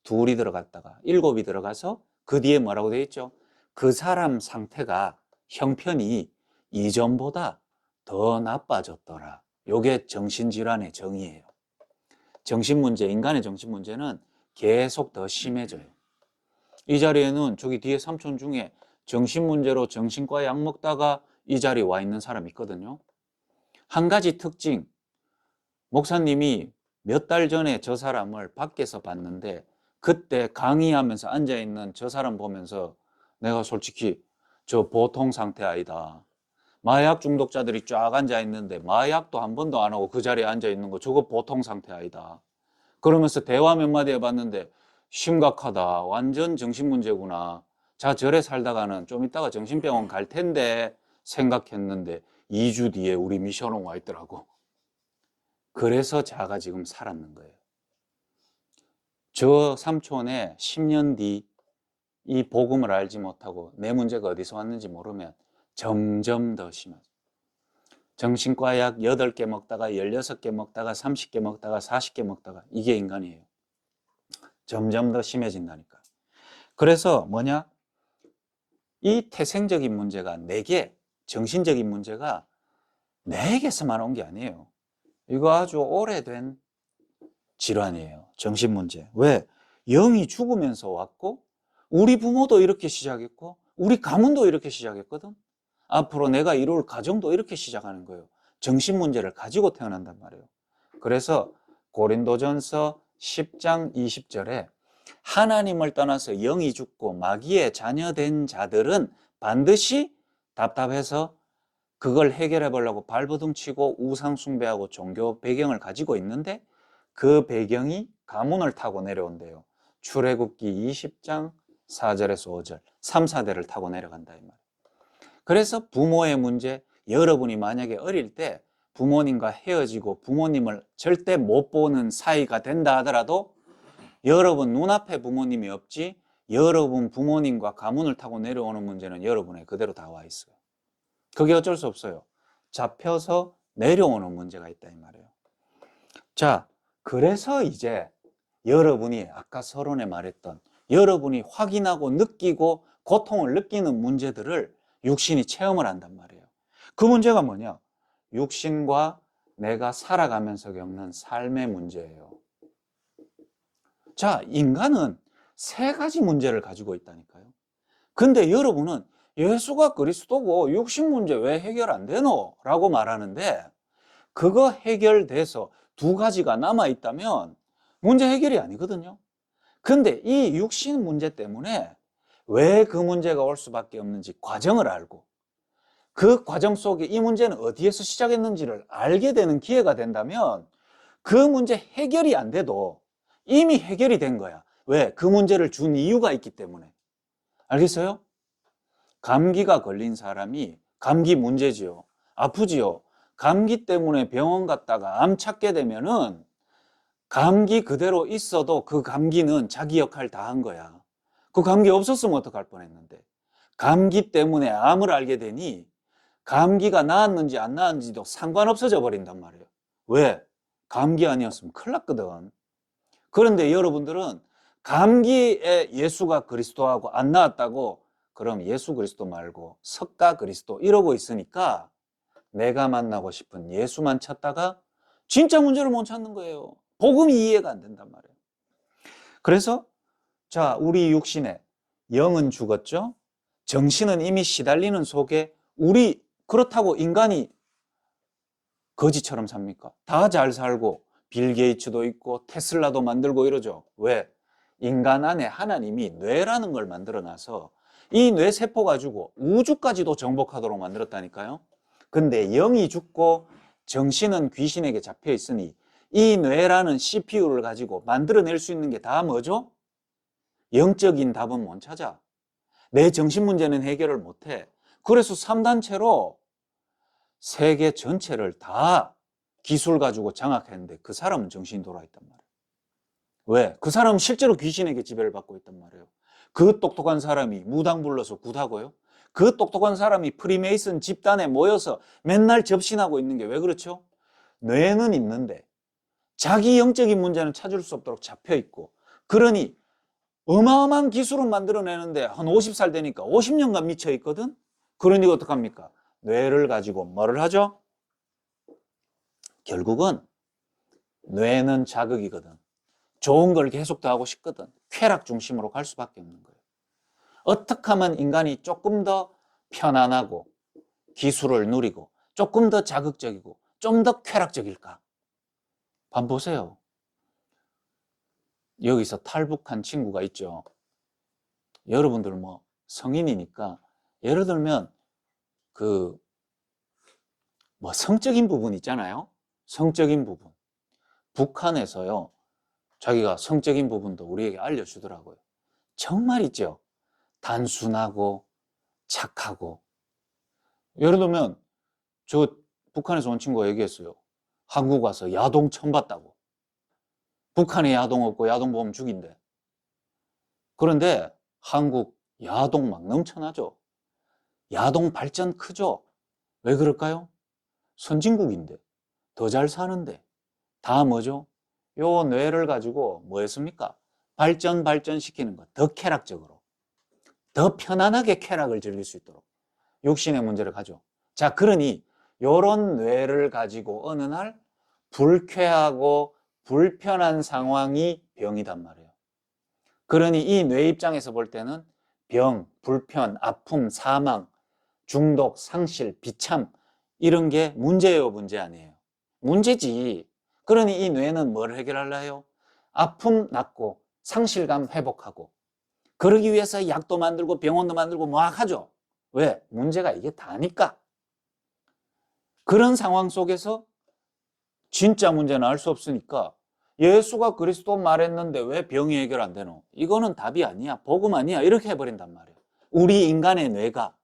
둘이 들어갔다가 7이 들어가서 그 뒤에 뭐라고 되어 있죠? 그 사람 상태가 형편이 이전보다 더 나빠졌더라. 이게 정신질환의 정의예요. 정신문제, 인간의 정신문제는 계속 더 심해져요. 이 자리에는 저기 뒤에 삼촌 중에 정신문제로 정신과 약 먹다가 이 자리에 와 있는 사람이 있거든요. 한 가지 특징, 목사님이 몇 달 전에 저 사람을 밖에서 봤는데 그때 강의하면서 앉아있는 저 사람 보면서 내가 솔직히 저 보통 상태 아니다. 마약 중독자들이 쫙 앉아있는데 마약도 한 번도 안 하고 그 자리에 앉아있는 거 저거 보통 상태 아니다. 그러면서 대화 몇 마디 해봤는데 심각하다. 완전 정신문제구나. 자, 저래 살다가는 좀 이따가 정신병원 갈 텐데 생각했는데 2주 뒤에 우리 미션원 와 있더라고. 그래서 자가 지금 살았는 거예요. 저 삼촌의 10년 뒤 이 복음을 알지 못하고 내 문제가 어디서 왔는지 모르면 점점 더 심하죠. 정신과 약 8개 먹다가 16개 먹다가 30개 먹다가 40개 먹다가 이게 인간이에요. 점점 더 심해진다니까. 그래서 뭐냐? 이 태생적인 문제가 내게, 정신적인 문제가 내게서만 온 게 아니에요. 이거 아주 오래된 질환이에요. 정신문제. 왜? 영이 죽으면서 왔고 우리 부모도 이렇게 시작했고 우리 가문도 이렇게 시작했거든. 앞으로 내가 이룰 가정도 이렇게 시작하는 거예요. 정신문제를 가지고 태어난단 말이에요. 그래서 고린도전서 10장 20절에 하나님을 떠나서 영이 죽고 마귀의 자녀된 자들은 반드시 답답해서 그걸 해결해 보려고 발버둥 치고 우상 숭배하고 종교 배경을 가지고 있는데 그 배경이 가문을 타고 내려온대요. 출애굽기 20장 4절에서 5절 3, 4대를 타고 내려간다 이 말이에요. 그래서 부모의 문제, 여러분이 만약에 어릴 때 부모님과 헤어지고 부모님을 절대 못 보는 사이가 된다 하더라도 여러분 눈앞에 부모님이 없지 여러분 부모님과 가문을 타고 내려오는 문제는 여러분에 그대로 다 와 있어요. 그게 어쩔 수 없어요. 잡혀서 내려오는 문제가 있다 이 말이에요. 자, 그래서 이제 여러분이 아까 서론에 말했던 여러분이 확인하고 느끼고 고통을 느끼는 문제들을 육신이 체험을 한단 말이에요. 그 문제가 뭐냐? 육신과 내가 살아가면서 겪는 삶의 문제예요. 자, 인간은 3가지 문제를 가지고 있다니까요. 근데 여러분은 예수가 그리스도고 육신 문제 왜 해결 안 되노? 라고 말하는데 그거 해결돼서 2가지가 남아있다면 문제 해결이 아니거든요. 근데 이 육신 문제 때문에 왜 그 문제가 올 수밖에 없는지 과정을 알고 그 과정 속에 이 문제는 어디에서 시작했는지를 알게 되는 기회가 된다면 그 문제 해결이 안 돼도 이미 해결이 된 거야. 왜? 그 문제를 준 이유가 있기 때문에. 알겠어요? 감기가 걸린 사람이 감기 문제지요. 아프지요. 감기 때문에 병원 갔다가 암 찾게 되면은 감기 그대로 있어도 그 감기는 자기 역할 다 한 거야. 그 감기 없었으면 어떡할 뻔했는데. 감기 때문에 암을 알게 되니 감기가 나았는지 안 나았는지도 상관없어져 버린단 말이에요. 왜? 감기 아니었으면 큰일 났거든. 그런데 여러분들은 감기에 예수가 그리스도하고 안 나았다고 그럼 예수 그리스도 말고 석가 그리스도 이러고 있으니까 내가 만나고 싶은 예수만 찾다가 진짜 문제를 못 찾는 거예요. 복음이 이해가 안 된단 말이에요. 그래서 자, 우리 육신에 영은 죽었죠. 정신은 이미 시달리는 속에 우리 그렇다고 인간이 거지처럼 삽니까? 다 잘 살고 빌 게이츠도 있고 테슬라도 만들고 이러죠. 왜? 인간 안에 하나님이 뇌라는 걸 만들어놔서 이 뇌세포 가지고 우주까지도 정복하도록 만들었다니까요. 근데 영이 죽고 정신은 귀신에게 잡혀 있으니 이 뇌라는 CPU를 가지고 만들어낼 수 있는 게 다 뭐죠? 영적인 답은 못 찾아. 내 정신 문제는 해결을 못해. 그래서 3단체로 세계 전체를 다 기술 가지고 장악했는데 그 사람은 정신이 돌아있단 말이에요. 왜? 그 사람은 실제로 귀신에게 지배를 받고 있단 말이에요. 그 똑똑한 사람이 무당 불러서 굿하고요. 그 똑똑한 사람이 프리메이슨 집단에 모여서 맨날 접신하고 있는 게 왜 그렇죠? 뇌는 있는데 자기 영적인 문제는 찾을 수 없도록 잡혀 있고, 그러니 어마어마한 기술을 만들어내는데 한 50살 되니까 50년간 미쳐 있거든? 그러니 어떡합니까? 뇌를 가지고 뭐를 하죠? 결국은 뇌는 자극이거든. 좋은 걸 계속 더 하고 싶거든. 쾌락 중심으로 갈 수밖에 없는 거예요. 어떻게 하면 인간이 조금 더 편안하고 기술을 누리고 조금 더 자극적이고 좀 더 쾌락적일까? 한번 보세요. 여기서 탈북한 친구가 있죠. 여러분들 뭐 성인이니까 예를 들면 그 뭐 성적인 부분 있잖아요. 성적인 부분. 북한에서요. 자기가 성적인 부분도 우리에게 알려주더라고요. 정말 있죠. 단순하고 착하고. 예를 들면 저 북한에서 온 친구가 얘기했어요. 한국 와서 야동 처음 봤다고. 북한에 야동 없고 야동 보면 죽인대. 그런데 한국 야동 막 넘쳐나죠. 야동 발전 크죠. 왜 그럴까요? 선진국인데, 더 잘 사는데, 다 뭐죠? 요 뇌를 가지고 뭐 했습니까? 발전시키는 것. 더 쾌락적으로. 더 편안하게 쾌락을 즐길 수 있도록. 육신의 문제를 가져. 자, 그러니 요런 뇌를 가지고 어느 날 불쾌하고 불편한 상황이 병이단 말이에요. 그러니 이 뇌 입장에서 볼 때는 병, 불편, 아픔, 사망, 중독, 상실, 비참 이런 게 문제예요, 문제 아니에요? 문제지. 그러니 이 뇌는 뭘 해결하려 해요? 아픔 낫고 상실감 회복하고 그러기 위해서 약도 만들고 병원도 만들고 막 하죠. 왜? 문제가 이게 다니까. 그런 상황 속에서 진짜 문제는 알 수 없으니까 예수가 그리스도 말했는데 왜 병이 해결 안 되노? 이거는 답이 아니야. 복음 아니야. 이렇게 해버린단 말이에요. 우리 인간의 뇌가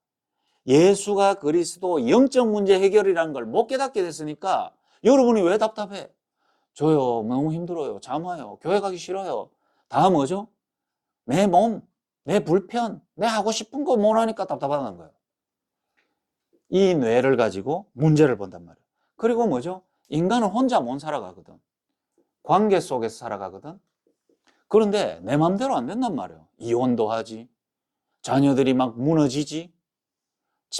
예수가 그리스도 영적 문제 해결이라는 걸 못 깨닫게 됐으니까 여러분이 왜 답답해? 저요, 너무 힘들어요. 잠 와요. 교회 가기 싫어요. 다 뭐죠? 내 몸, 내 불편, 내 하고 싶은 거 못 하니까 답답하다는 거예요. 이 뇌를 가지고 문제를 본단 말이에요. 그리고 뭐죠? 인간은 혼자 못 살아가거든. 관계 속에서 살아가거든. 그런데 내 맘대로 안 된단 말이에요. 이혼도 하지. 자녀들이 막 무너지지.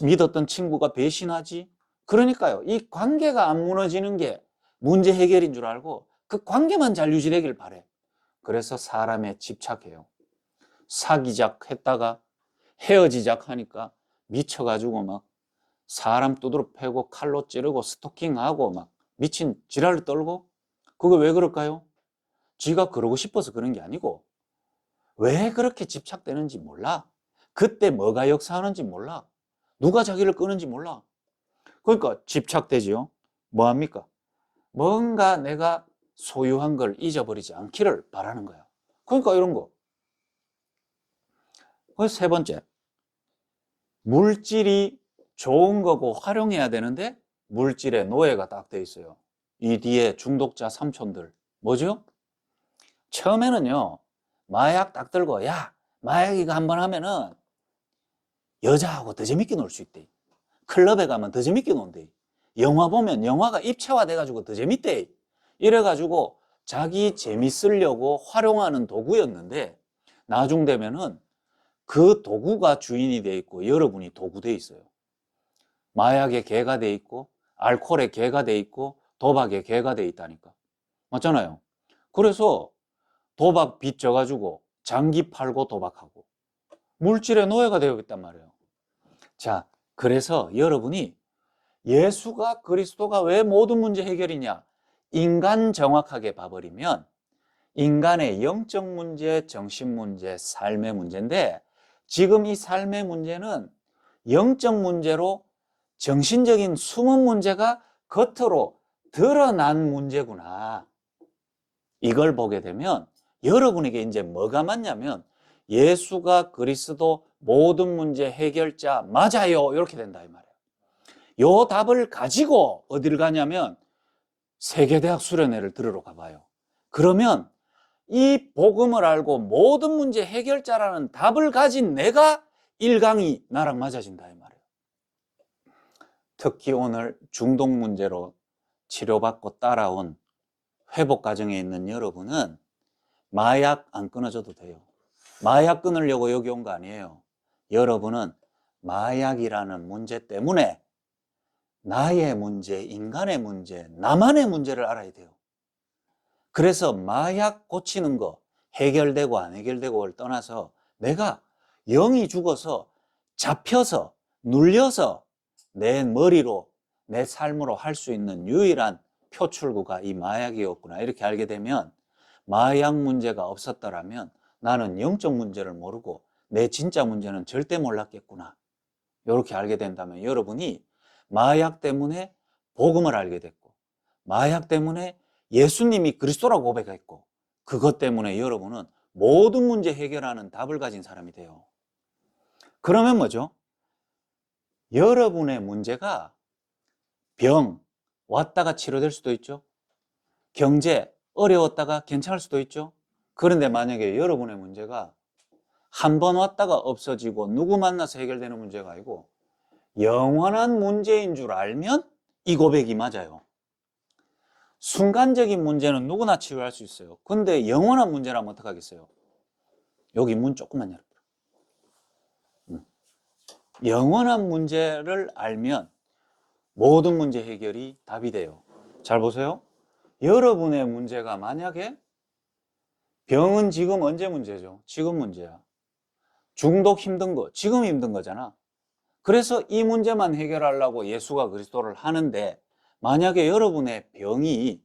믿었던 친구가 배신하지. 그러니까요. 이 관계가 안 무너지는 게 문제 해결인 줄 알고 그 관계만 잘 유지되길 바래. 그래서 사람에 집착해요. 사귀작 했다가 헤어지작 하니까 미쳐가지고 막 사람 두드러 패고 칼로 찌르고 스토킹하고 막 미친 지랄을 떨고. 그게 왜 그럴까요? 지가 그러고 싶어서 그런 게 아니고 왜 그렇게 집착되는지 몰라. 그때 뭐가 역사하는지 몰라. 누가 자기를 끄는지 몰라. 그러니까 집착되지요. 뭐합니까? 뭔가 내가 소유한 걸 잊어버리지 않기를 바라는 거야. 그러니까 이런 거. 그래서 세 번째, 물질이 좋은 거고 활용해야 되는데 물질의 노예가 딱 돼 있어요. 이 뒤에 중독자 삼촌들 뭐죠? 처음에는요 마약 딱 들고 야 마약 이거 한번 하면은 여자하고 더 재밌게 놀 수 있대. 클럽에 가면 더 재밌게 논대. 영화 보면 영화가 입체화 돼가지고 더 재밌대. 이래가지고 자기 재밌으려고 활용하는 도구였는데 나중 되면은 그 도구가 주인이 돼 있고 여러분이 도구 돼 있어요. 마약의 개가 돼 있고 알코올의 개가 돼 있고 도박의 개가 돼 있다니까. 맞잖아요. 그래서 도박 빚 져가지고 장기 팔고 도박하고 물질의 노예가 되었단 말이에요. 자, 그래서 여러분이 예수가 그리스도가 왜 모든 문제 해결이냐? 인간 정확하게 봐버리면 인간의 영적 문제, 정신 문제, 삶의 문제인데 지금 이 삶의 문제는 영적 문제로 정신적인 숨은 문제가 겉으로 드러난 문제구나. 이걸 보게 되면 여러분에게 이제 뭐가 맞냐면 예수가 그리스도 모든 문제 해결자 맞아요. 이렇게 된다 이 말이에요. 요 답을 가지고 어디를 가냐면 세계대학 수련회를 들으러 가봐요. 그러면 이 복음을 알고 모든 문제 해결자라는 답을 가진 내가 1강이 나랑 맞아진다 이 말이에요. 특히 오늘 중독 문제로 치료받고 따라온 회복 과정에 있는 여러분은 마약 안 끊어줘도 돼요. 마약 끊으려고 여기 온 거 아니에요. 여러분은 마약이라는 문제 때문에 나의 문제, 인간의 문제, 나만의 문제를 알아야 돼요. 그래서 마약 고치는 거 해결되고 안 해결되고를 떠나서 내가 영이 죽어서 잡혀서 눌려서 내 머리로 내 삶으로 할 수 있는 유일한 표출구가 이 마약이었구나 이렇게 알게 되면 마약 문제가 없었더라면 나는 영적 문제를 모르고 내 진짜 문제는 절대 몰랐겠구나 이렇게 알게 된다면 여러분이 마약 때문에 복음을 알게 됐고 마약 때문에 예수님이 그리스도라고 고백했고 그것 때문에 여러분은 모든 문제 해결하는 답을 가진 사람이 돼요. 그러면 뭐죠? 여러분의 문제가 병 왔다가 치료될 수도 있죠. 경제 어려웠다가 괜찮을 수도 있죠. 그런데 만약에 여러분의 문제가 한 번 왔다가 없어지고 누구 만나서 해결되는 문제가 아니고 영원한 문제인 줄 알면 이 고백이 맞아요. 순간적인 문제는 누구나 치유할 수 있어요. 근데 영원한 문제라면 어떡하겠어요? 여기 문 조금만 열어봐요. 영원한 문제를 알면 모든 문제 해결이 답이 돼요. 잘 보세요. 여러분의 문제가 만약에 병은 지금 언제 문제죠? 지금 문제야. 중독 힘든 거 지금 힘든 거잖아. 그래서 이 문제만 해결하려고 예수가 그리스도를 하는데 만약에 여러분의 병이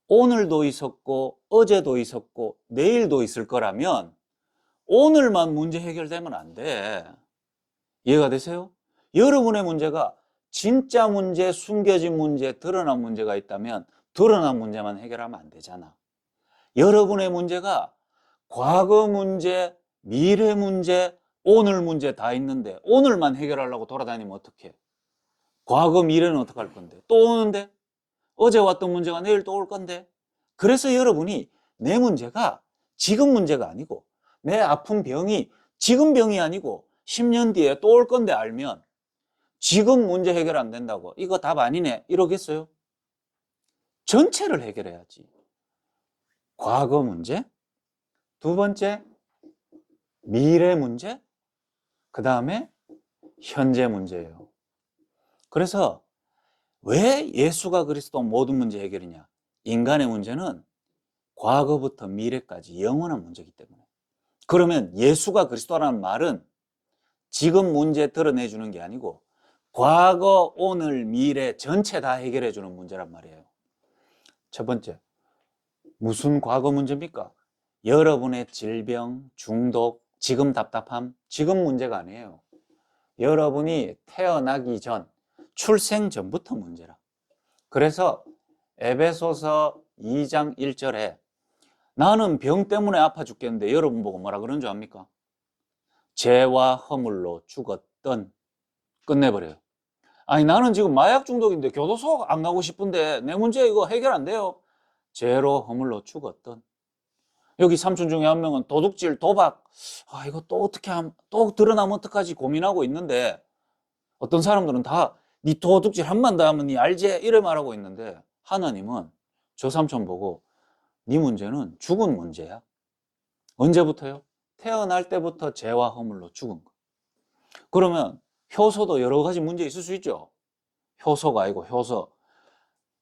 오늘도 있었고 어제도 있었고 내일도 있을 거라면 오늘만 문제 해결되면 안 돼. 이해가 되세요? 여러분의 문제가 진짜 문제, 숨겨진 문제, 드러난 문제가 있다면 드러난 문제만 해결하면 안 되잖아. 여러분의 문제가 과거 문제, 미래 문제, 오늘 문제 다 있는데 오늘만 해결하려고 돌아다니면 어떡해? 과거, 미래는 어떡할 건데? 또 오는데? 어제 왔던 문제가 내일 또 올 건데? 그래서 여러분이 내 문제가 지금 문제가 아니고 내 아픈 병이 지금 병이 아니고 10년 뒤에 또 올 건데 알면 지금 문제 해결 안 된다고 이거 답 아니네 이러겠어요? 전체를 해결해야지. 과거 문제, 두 번째 미래 문제, 그 다음에 현재 문제예요. 그래서 왜 예수가 그리스도 모든 문제 해결이냐? 인간의 문제는 과거부터 미래까지 영원한 문제이기 때문에. 그러면 예수가 그리스도라는 말은 지금 문제 드러내주는 게 아니고 과거, 오늘, 미래 전체 다 해결해주는 문제란 말이에요. 첫 번째, 무슨 과거 문제입니까? 여러분의 질병, 중독, 지금 답답함, 지금 문제가 아니에요. 여러분이 태어나기 전, 출생 전부터 문제라. 그래서 에베소서 2장 1절에 나는 병 때문에 아파 죽겠는데 여러분 보고 뭐라 그런 줄 압니까? 죄와 허물로 죽었던 끝내버려요. 아니 나는 지금 마약 중독인데 교도소 안 가고 싶은데 내 문제 이거 해결 안 돼요. 죄로 허물로 죽었던. 여기 삼촌 중에 한 명은 도둑질, 도박 이거 또 어떻게 하면 또 드러나면 어떡하지 고민하고 있는데 어떤 사람들은 다 네 도둑질 한 번 더 하면 네 알지? 이래 말하고 있는데 하나님은 저 삼촌 보고 네 문제는 죽은 문제야. 언제부터요? 태어날 때부터 죄와 허물로 죽은 거. 그러면 효소도 여러 가지 문제 있을 수 있죠. 효소가 아니고 효소.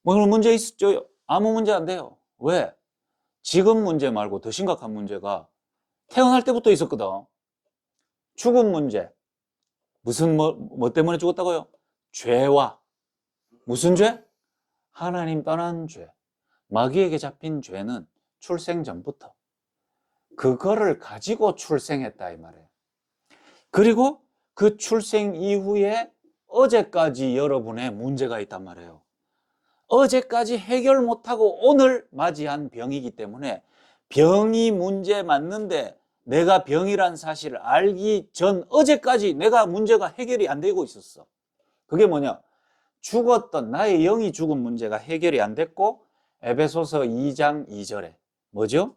뭐 그런 문제 있죠? 아무 문제 안 돼요. 왜? 지금 문제 말고 더 심각한 문제가 태어날 때부터 있었거든. 죽음 문제. 무슨 뭐 때문에 죽었다고요? 죄와. 무슨 죄? 하나님 떠난 죄. 마귀에게 잡힌 죄는 출생 전부터 그거를 가지고 출생했다 이 말이에요. 그리고 그 출생 이후에 어제까지 여러분의 문제가 있단 말이에요. 어제까지 해결 못하고 오늘 맞이한 병이기 때문에 병이 문제 맞는데 내가 병이란 사실을 알기 전 어제까지 내가 문제가 해결이 안 되고 있었어. 그게 뭐냐? 죽었던 나의 영이 죽은 문제가 해결이 안 됐고 에베소서 2장 2절에 뭐죠?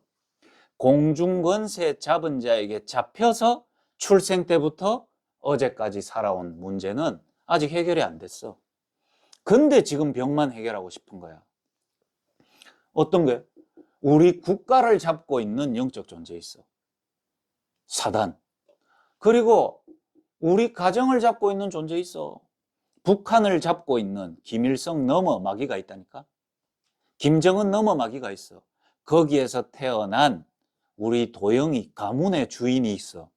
공중권세 잡은 자에게 잡혀서 출생 때부터 어제까지 살아온 문제는 아직 해결이 안 됐어. 근데 지금 병만 해결하고 싶은 거야. 어떤 게? 우리 국가를 잡고 있는 영적 존재 있어. 사단. 그리고 우리 가정을 잡고 있는 존재 있어. 북한을 잡고 있는 김일성 넘어 마귀가 있다니까. 김정은 넘어 마귀가 있어. 거기에서 태어난 우리 도영이 가문의 주인이 있어.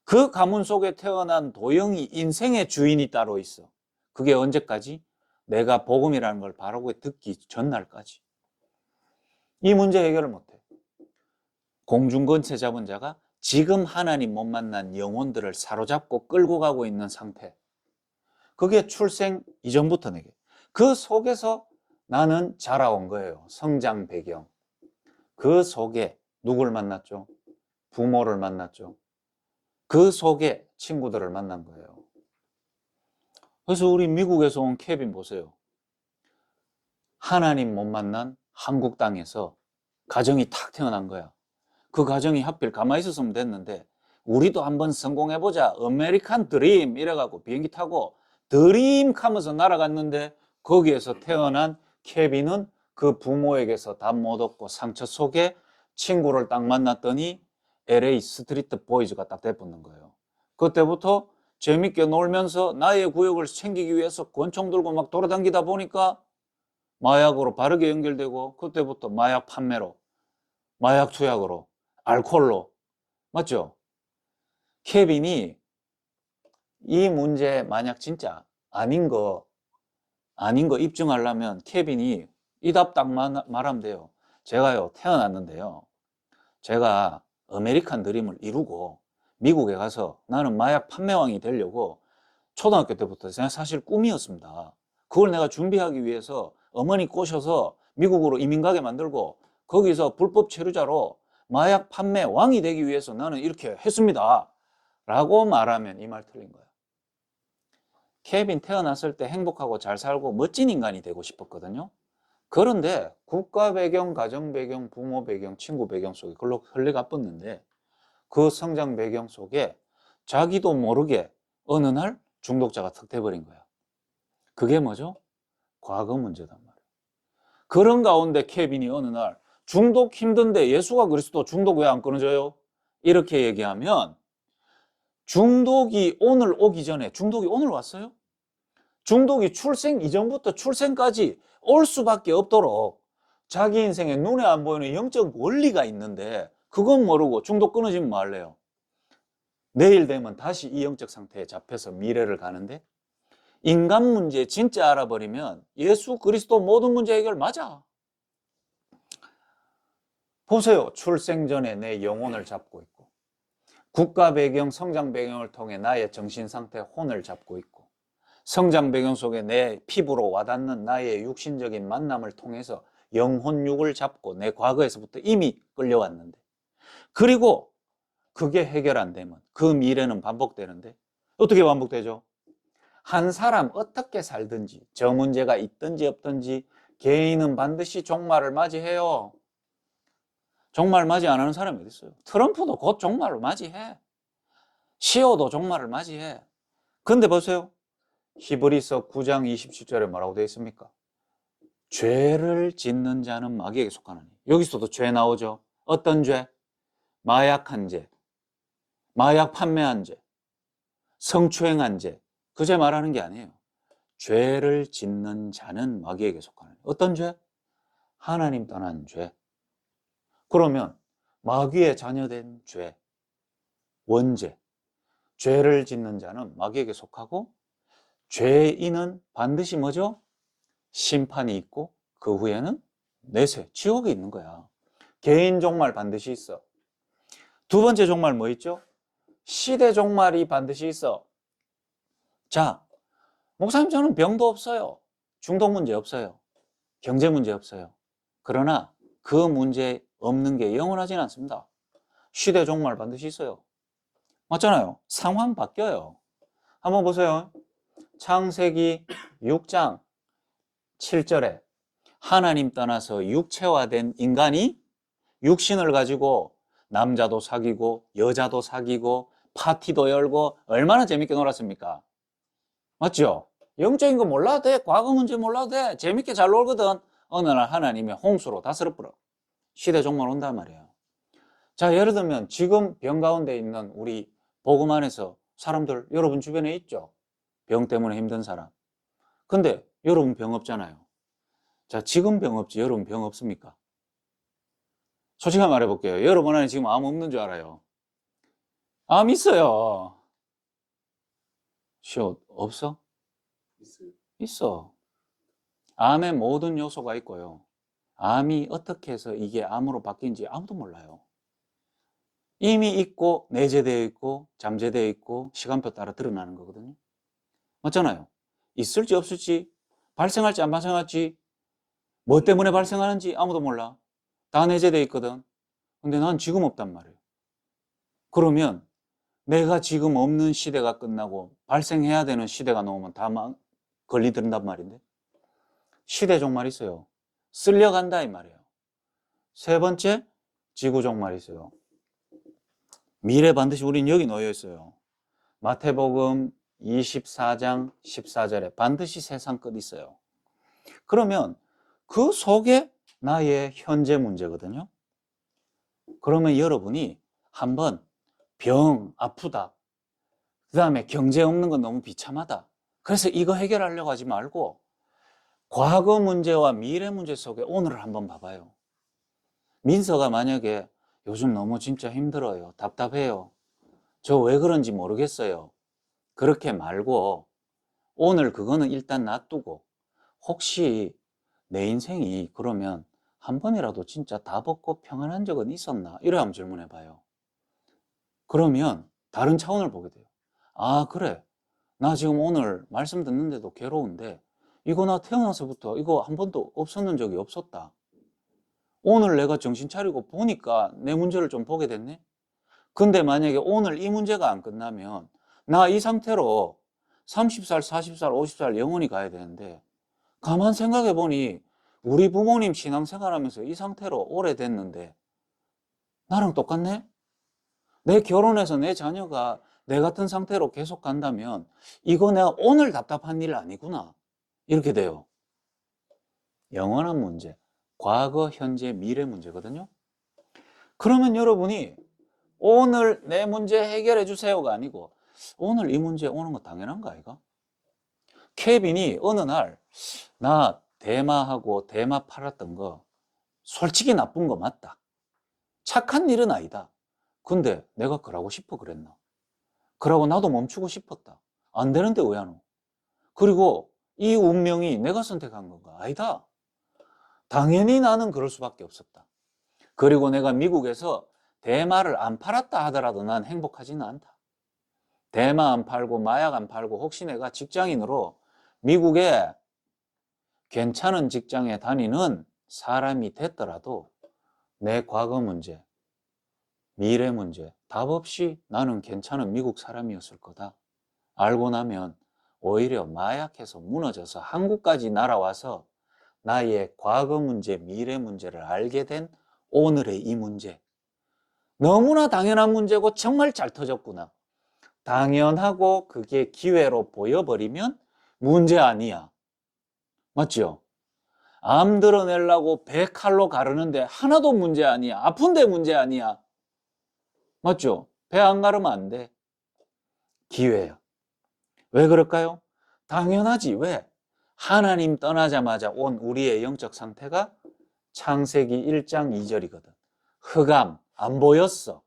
그 가문 속에 태어난 도영이 인생의 주인이 따로 있어. 그게 언제까지? 내가 복음이라는 걸 바로 듣기 전날까지. 이 문제 해결을 못해. 공중권세 잡은 자가 지금 하나님 못 만난 영혼들을 사로잡고 끌고 가고 있는 상태. 그게 출생 이전부터 내게. 그 속에서 나는 자라온 거예요. 성장 배경. 그 속에 누굴 만났죠? 부모를 만났죠. 그 속에 친구들을 만난 거예요. 그래서 우리 미국에서 온 케빈 보세요. 하나님 못 만난 한국 땅에서 가정이 탁 태어난 거야. 그 가정이 하필 가만히 있었으면 됐는데 우리도 한번 성공해보자. 아메리칸 드림 이래갖고 비행기 타고 드림 하면서 날아갔는데 거기에서 태어난 케빈은 그 부모에게서 답 못 얻고 상처 속에 친구를 딱 만났더니 LA 스트리트 보이즈가 딱 돼붙는 거예요. 그때부터 재밌게 놀면서 나의 구역을 챙기기 위해서 권총 들고 막 돌아다니다 보니까 마약으로 바르게 연결되고 그때부터 마약 판매로, 마약 투약으로, 알코올로. 맞죠? 케빈이 이 문제 만약 진짜 아닌 거 입증하려면 케빈이 이 답 딱 말하면 돼요. 제가요 태어났는데요. 제가 아메리칸 드림을 이루고 미국에 가서 나는 마약 판매왕이 되려고 초등학교 때부터 사실 꿈이었습니다. 그걸 내가 준비하기 위해서 어머니 꼬셔서 미국으로 이민 가게 만들고 거기서 불법 체류자로 마약 판매 왕이 되기 위해서 나는 이렇게 했습니다. 라고 말하면 이 말 틀린 거야. 케빈 태어났을 때 행복하고 잘 살고 멋진 인간이 되고 싶었거든요. 그런데 국가 배경, 가정 배경, 부모 배경, 친구 배경 속에 그걸로 흘러가 뻗는데 그 성장 배경 속에 자기도 모르게 어느 날 중독자가 탁 돼버린 거야. 그게 뭐죠? 과거 문제단 말이야. 그런 가운데 케빈이 어느 날 중독 힘든데 예수가 그리스도 중독 왜 안 끊어져요? 이렇게 얘기하면 중독이 오늘 오기 전에 중독이 오늘 왔어요? 중독이 출생 이전부터 출생까지 올 수밖에 없도록 자기 인생에 눈에 안 보이는 영적 원리가 있는데 그건 모르고 중독 끊어지면 뭐 할래요? 내일 되면 다시 이 영적 상태에 잡혀서 미래를 가는데 인간 문제 진짜 알아버리면 예수 그리스도 모든 문제 해결 맞아. 보세요. 출생 전에 내 영혼을 잡고 있고 국가 배경, 성장 배경을 통해 나의 정신 상태, 혼을 잡고 있고 성장 배경 속에 내 피부로 와닿는 나의 육신적인 만남을 통해서 영혼육을 잡고 내 과거에서부터 이미 끌려왔는데 그리고 그게 해결 안 되면 그 미래는 반복되는데 어떻게 반복되죠? 한 사람 어떻게 살든지 저 문제가 있든지 없든지 개인은 반드시 종말을 맞이해요. 종말 맞이 안 하는 사람이 어디 있어요? 트럼프도 곧 종말을 맞이해. 시오도 종말을 맞이해. 근데 보세요. 히브리서 9장 27절에 뭐라고 되어 있습니까? 죄를 짓는 자는 마귀에게 속하나니. 여기서도 죄 나오죠. 어떤 죄? 마약한 죄, 마약 판매한 죄, 성추행한 죄. 그 죄 말하는 게 아니에요. 죄를 짓는 자는 마귀에게 속하나니. 어떤 죄? 하나님 떠난 죄. 그러면 마귀의 자녀된 죄, 원죄, 죄를 짓는 자는 마귀에게 속하고 죄인은 반드시 뭐죠? 심판이 있고 그 후에는 내세, 지옥이 있는 거야. 개인 종말 반드시 있어. 두 번째 종말 뭐 있죠? 시대 종말이 반드시 있어. 자, 목사님 저는 병도 없어요. 중독 문제 없어요. 경제 문제 없어요. 그러나 그 문제 없는 게 영원하진 않습니다. 시대 종말 반드시 있어요. 맞잖아요. 상황 바뀌어요. 한번 보세요. 창세기 6장 7절에 하나님 떠나서 육체화된 인간이 육신을 가지고 남자도 사귀고 여자도 사귀고 파티도 열고 얼마나 재밌게 놀았습니까? 맞죠? 영적인 거 몰라도 돼. 과거 문제 몰라도 돼. 재밌게 잘 놀거든. 어느 날 하나님이 홍수로 다 쓸어버려. 시대 종말 온단 말이에요. 자, 예를 들면 지금 병 가운데 있는 우리 복음 안에서 사람들 여러분 주변에 있죠? 병 때문에 힘든 사람. 근데 여러분 병 없잖아요. 자, 지금 병 없지 여러분 병 없습니까? 솔직하게 말해볼게요. 여러분 안에 지금 암 없는 줄 알아요. 암 있어요. 시옷 없어? 있어요. 있어. 암에 모든 요소가 있고요. 암이 어떻게 해서 이게 암으로 바뀐지 아무도 몰라요. 이미 있고 내재되어 있고 잠재되어 있고 시간표 따라 드러나는 거거든요. 맞잖아요. 있을지 없을지 발생할지 안 발생할지 뭐 때문에 발생하는지 아무도 몰라. 다 내재되어 있거든. 근데 난 지금 없단 말이에요. 그러면 내가 지금 없는 시대가 끝나고 발생해야 되는 시대가 나오면 다 걸리든단 말인데 시대 종말 있어요. 쓸려간다 이 말이에요. 세 번째 지구 종말 있어요. 미래 반드시 우린 여기 놓여 있어요. 마태복음 24장 14절에 반드시 세상 끝 있어요. 그러면 그 속에 나의 현재 문제거든요. 그러면 여러분이 한번 병, 아프다. 그 다음에 경제 없는 건 너무 비참하다. 그래서 이거 해결하려고 하지 말고 과거 문제와 미래 문제 속에 오늘을 한번 봐봐요. 민서가 만약에 요즘 너무 진짜 힘들어요. 답답해요. 저 왜 그런지 모르겠어요. 그렇게 말고 오늘 그거는 일단 놔두고 혹시 내 인생이 그러면 한 번이라도 진짜 답 없고 평안한 적은 있었나? 이래 한번 질문해 봐요. 그러면 다른 차원을 보게 돼요. 아, 그래. 나 지금 오늘 말씀 듣는데도 괴로운데 이거 나 태어나서부터 이거 한 번도 없었는 적이 없었다. 오늘 내가 정신 차리고 보니까 내 문제를 좀 보게 됐네. 근데 만약에 오늘 이 문제가 안 끝나면 나 이 상태로 30살, 40살, 50살 영원히 가야 되는데 가만 생각해 보니 우리 부모님 신앙생활하면서 이 상태로 오래됐는데 나랑 똑같네? 내 결혼해서 내 자녀가 내 같은 상태로 계속 간다면 이거 내가 오늘 답답한 일 아니구나. 이렇게 돼요. 영원한 문제, 과거, 현재, 미래 문제거든요. 그러면 여러분이 오늘 내 문제 해결해 주세요가 아니고 오늘 이 문제 오는 거 당연한 거 아이가? 케빈이 어느 날 나 대마하고 대마 팔았던 거 솔직히 나쁜 거 맞다. 착한 일은 아니다. 근데 내가 그러고 싶어 그랬나? 그러고 나도 멈추고 싶었다. 안 되는데 왜 하노? 그리고 이 운명이 내가 선택한 건가? 아니다. 당연히 나는 그럴 수밖에 없었다. 그리고 내가 미국에서 대마를 안 팔았다 하더라도 난 행복하지는 않다. 대마 안 팔고 마약 안 팔고 혹시 내가 직장인으로 미국에 괜찮은 직장에 다니는 사람이 됐더라도 내 과거 문제, 미래 문제 답 없이 나는 괜찮은 미국 사람이었을 거다. 알고 나면 오히려 마약해서 무너져서 한국까지 날아와서 나의 과거 문제, 미래 문제를 알게 된 오늘의 이 문제. 너무나 당연한 문제고 정말 잘 터졌구나. 당연하고 그게 기회로 보여버리면 문제 아니야. 맞죠? 암 드러내려고 100칼로 가르는데 하나도 문제 아니야. 아픈데 문제 아니야. 맞죠? 배 안 가르면 안 돼. 기회야. 왜 그럴까요? 당연하지. 왜? 하나님 떠나자마자 온 우리의 영적 상태가 창세기 1장 2절이거든. 흑암, 안 보였어.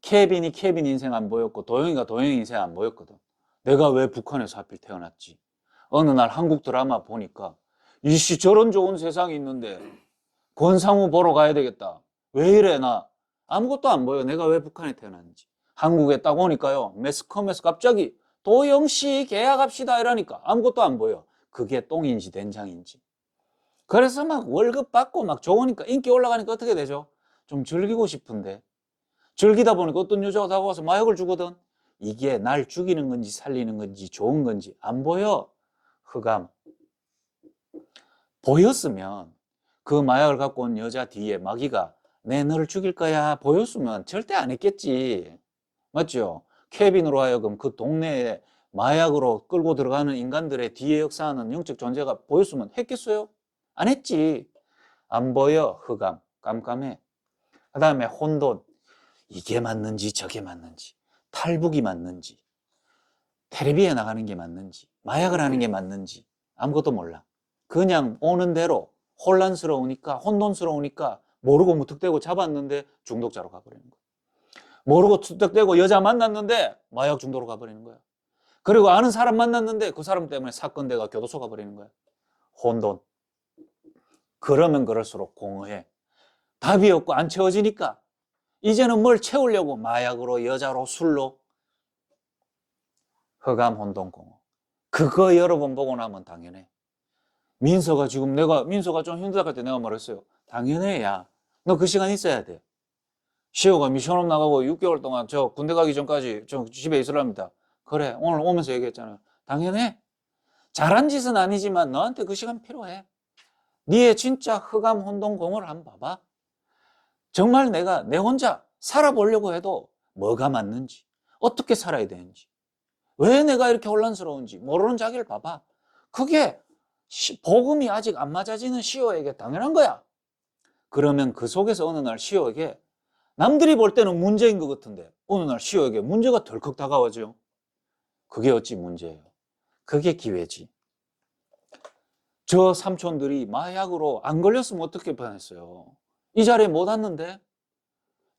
케빈이 케빈 인생 안 보였고 도영이가 도영이 인생 안 보였거든. 내가 왜 북한에서 하필 태어났지? 어느 날 한국 드라마 보니까 이씨 저런 좋은 세상이 있는데 권상우 보러 가야 되겠다. 왜 이래 나 아무것도 안 보여. 내가 왜 북한에 태어났는지. 한국에 딱 오니까요. 매스컴에서 갑자기 도영씨 계약합시다 이러니까 아무것도 안 보여. 그게 똥인지 된장인지. 그래서 막 월급 받고 막 좋으니까 인기 올라가니까 어떻게 되죠? 좀 즐기고 싶은데 즐기다 보니까 어떤 여자가 다가와서 마약을 주거든. 이게 날 죽이는 건지 살리는 건지 좋은 건지 안 보여. 흑암. 보였으면 그 마약을 갖고 온 여자 뒤에 마귀가 내 너를 죽일 거야 보였으면 절대 안 했겠지. 맞죠? 케빈으로 하여금 그 동네에 마약으로 끌고 들어가는 인간들의 뒤에 역사하는 영적 존재가 보였으면 했겠어요? 안 했지. 안 보여. 흑암. 깜깜해. 그 다음에 혼돈. 이게 맞는지 저게 맞는지, 탈북이 맞는지, 텔레비에 나가는 게 맞는지, 마약을 하는 게 맞는지 아무것도 몰라. 그냥 오는 대로 혼란스러우니까 혼돈스러우니까 모르고 무턱대고 잡았는데 중독자로 가버리는 거야. 모르고 무턱대고 여자 만났는데 마약 중독으로 가버리는 거야. 그리고 아는 사람 만났는데 그 사람 때문에 사건 돼가 교도소 가버리는 거야. 혼돈. 그러면 그럴수록 공허해. 답이 없고 안 채워지니까 이제는 뭘 채우려고 마약으로 여자로 술로. 흑암 혼돈 공허. 그거 여러 번 보고 나면 당연해. 민서가 지금 민서가 좀 힘들다 할 때 내가 말했어요. 당연해. 야 너 그 시간 있어야 돼. 시호가 미션업 나가고 6개월 동안 저 군대 가기 전까지 저 집에 있으랍니다. 그래 오늘 오면서 얘기했잖아요. 당연해. 잘한 짓은 아니지만 너한테 그 시간 필요해. 니의 진짜 흑암 혼돈 공허를 한번 봐봐. 정말 내가 내 혼자 살아보려고 해도 뭐가 맞는지, 어떻게 살아야 되는지, 왜 내가 이렇게 혼란스러운지 모르는 자기를 봐봐. 그게 복음이 아직 안 맞아지는 시호에게 당연한 거야. 그러면 그 속에서 어느 날 시호에게 남들이 볼 때는 문제인 것 같은데 어느 날 시호에게 문제가 덜컥 다가와죠. 그게 어찌 문제예요? 그게 기회지. 저 삼촌들이 마약으로 안 걸렸으면 어떻게 뻔했어요. 이 자리에 못 왔는데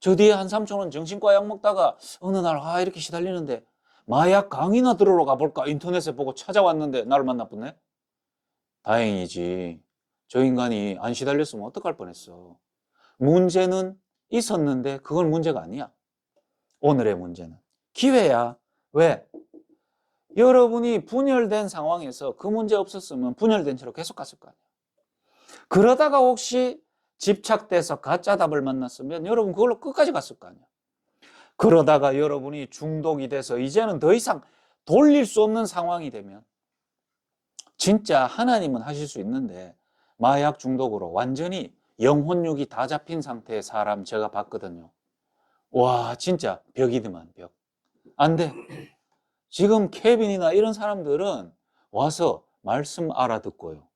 저 뒤에 한 삼촌은 정신과 약 먹다가 어느 날 이렇게 시달리는데 마약 강의나 들으러 가볼까 인터넷에 보고 찾아왔는데 나를 만나보네. 다행이지. 저 인간이 안 시달렸으면 어떡할 뻔했어. 문제는 있었는데 그건 문제가 아니야. 오늘의 문제는 기회야. 왜? 여러분이 분열된 상황에서 그 문제 없었으면 분열된 채로 계속 갔을 거 아니야. 그러다가 혹시 집착돼서 가짜 답을 만났으면 여러분 그걸로 끝까지 갔을 거 아니야. 그러다가 여러분이 중독이 돼서 이제는 더 이상 돌릴 수 없는 상황이 되면 진짜 하나님은 하실 수 있는데 마약 중독으로 완전히 영혼육이 다 잡힌 상태의 사람 제가 봤거든요. 와 진짜 벽이더만 벽. 안 돼. 지금 케빈이나 이런 사람들은 와서 말씀 알아듣고요.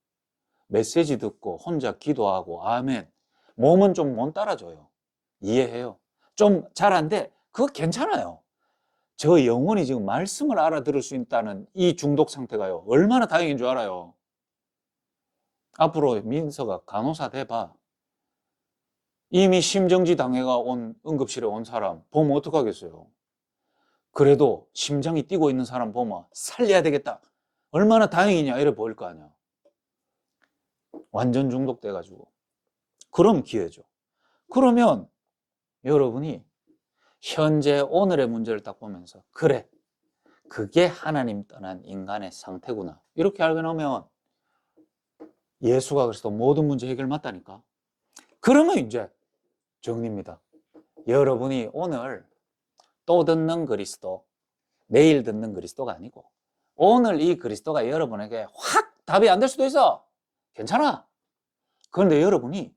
메시지 듣고 혼자 기도하고 아멘. 몸은 좀 못 따라줘요. 이해해요. 좀 잘 안 돼. 그거 괜찮아요. 저 영혼이 지금 말씀을 알아들을 수 있다는 이 중독 상태가요. 얼마나 다행인 줄 알아요. 앞으로 민서가 간호사 돼봐. 이미 심정지 당해가 온 응급실에 온 사람 보면 어떡하겠어요. 그래도 심장이 뛰고 있는 사람 보면 살려야 되겠다. 얼마나 다행이냐 이래 보일 거 아니야. 완전 중독돼가지고. 그럼 기회죠. 그러면 여러분이 현재 오늘의 문제를 딱 보면서 그래 그게 하나님 떠난 인간의 상태구나 이렇게 알게 나면 예수가 그래서 모든 문제 해결 맞다니까. 그러면 이제 정리입니다. 여러분이 오늘 또 듣는 그리스도 내일 듣는 그리스도가 아니고 오늘 이 그리스도가 여러분에게 확 답이 안 될 수도 있어. 괜찮아. 그런데 여러분이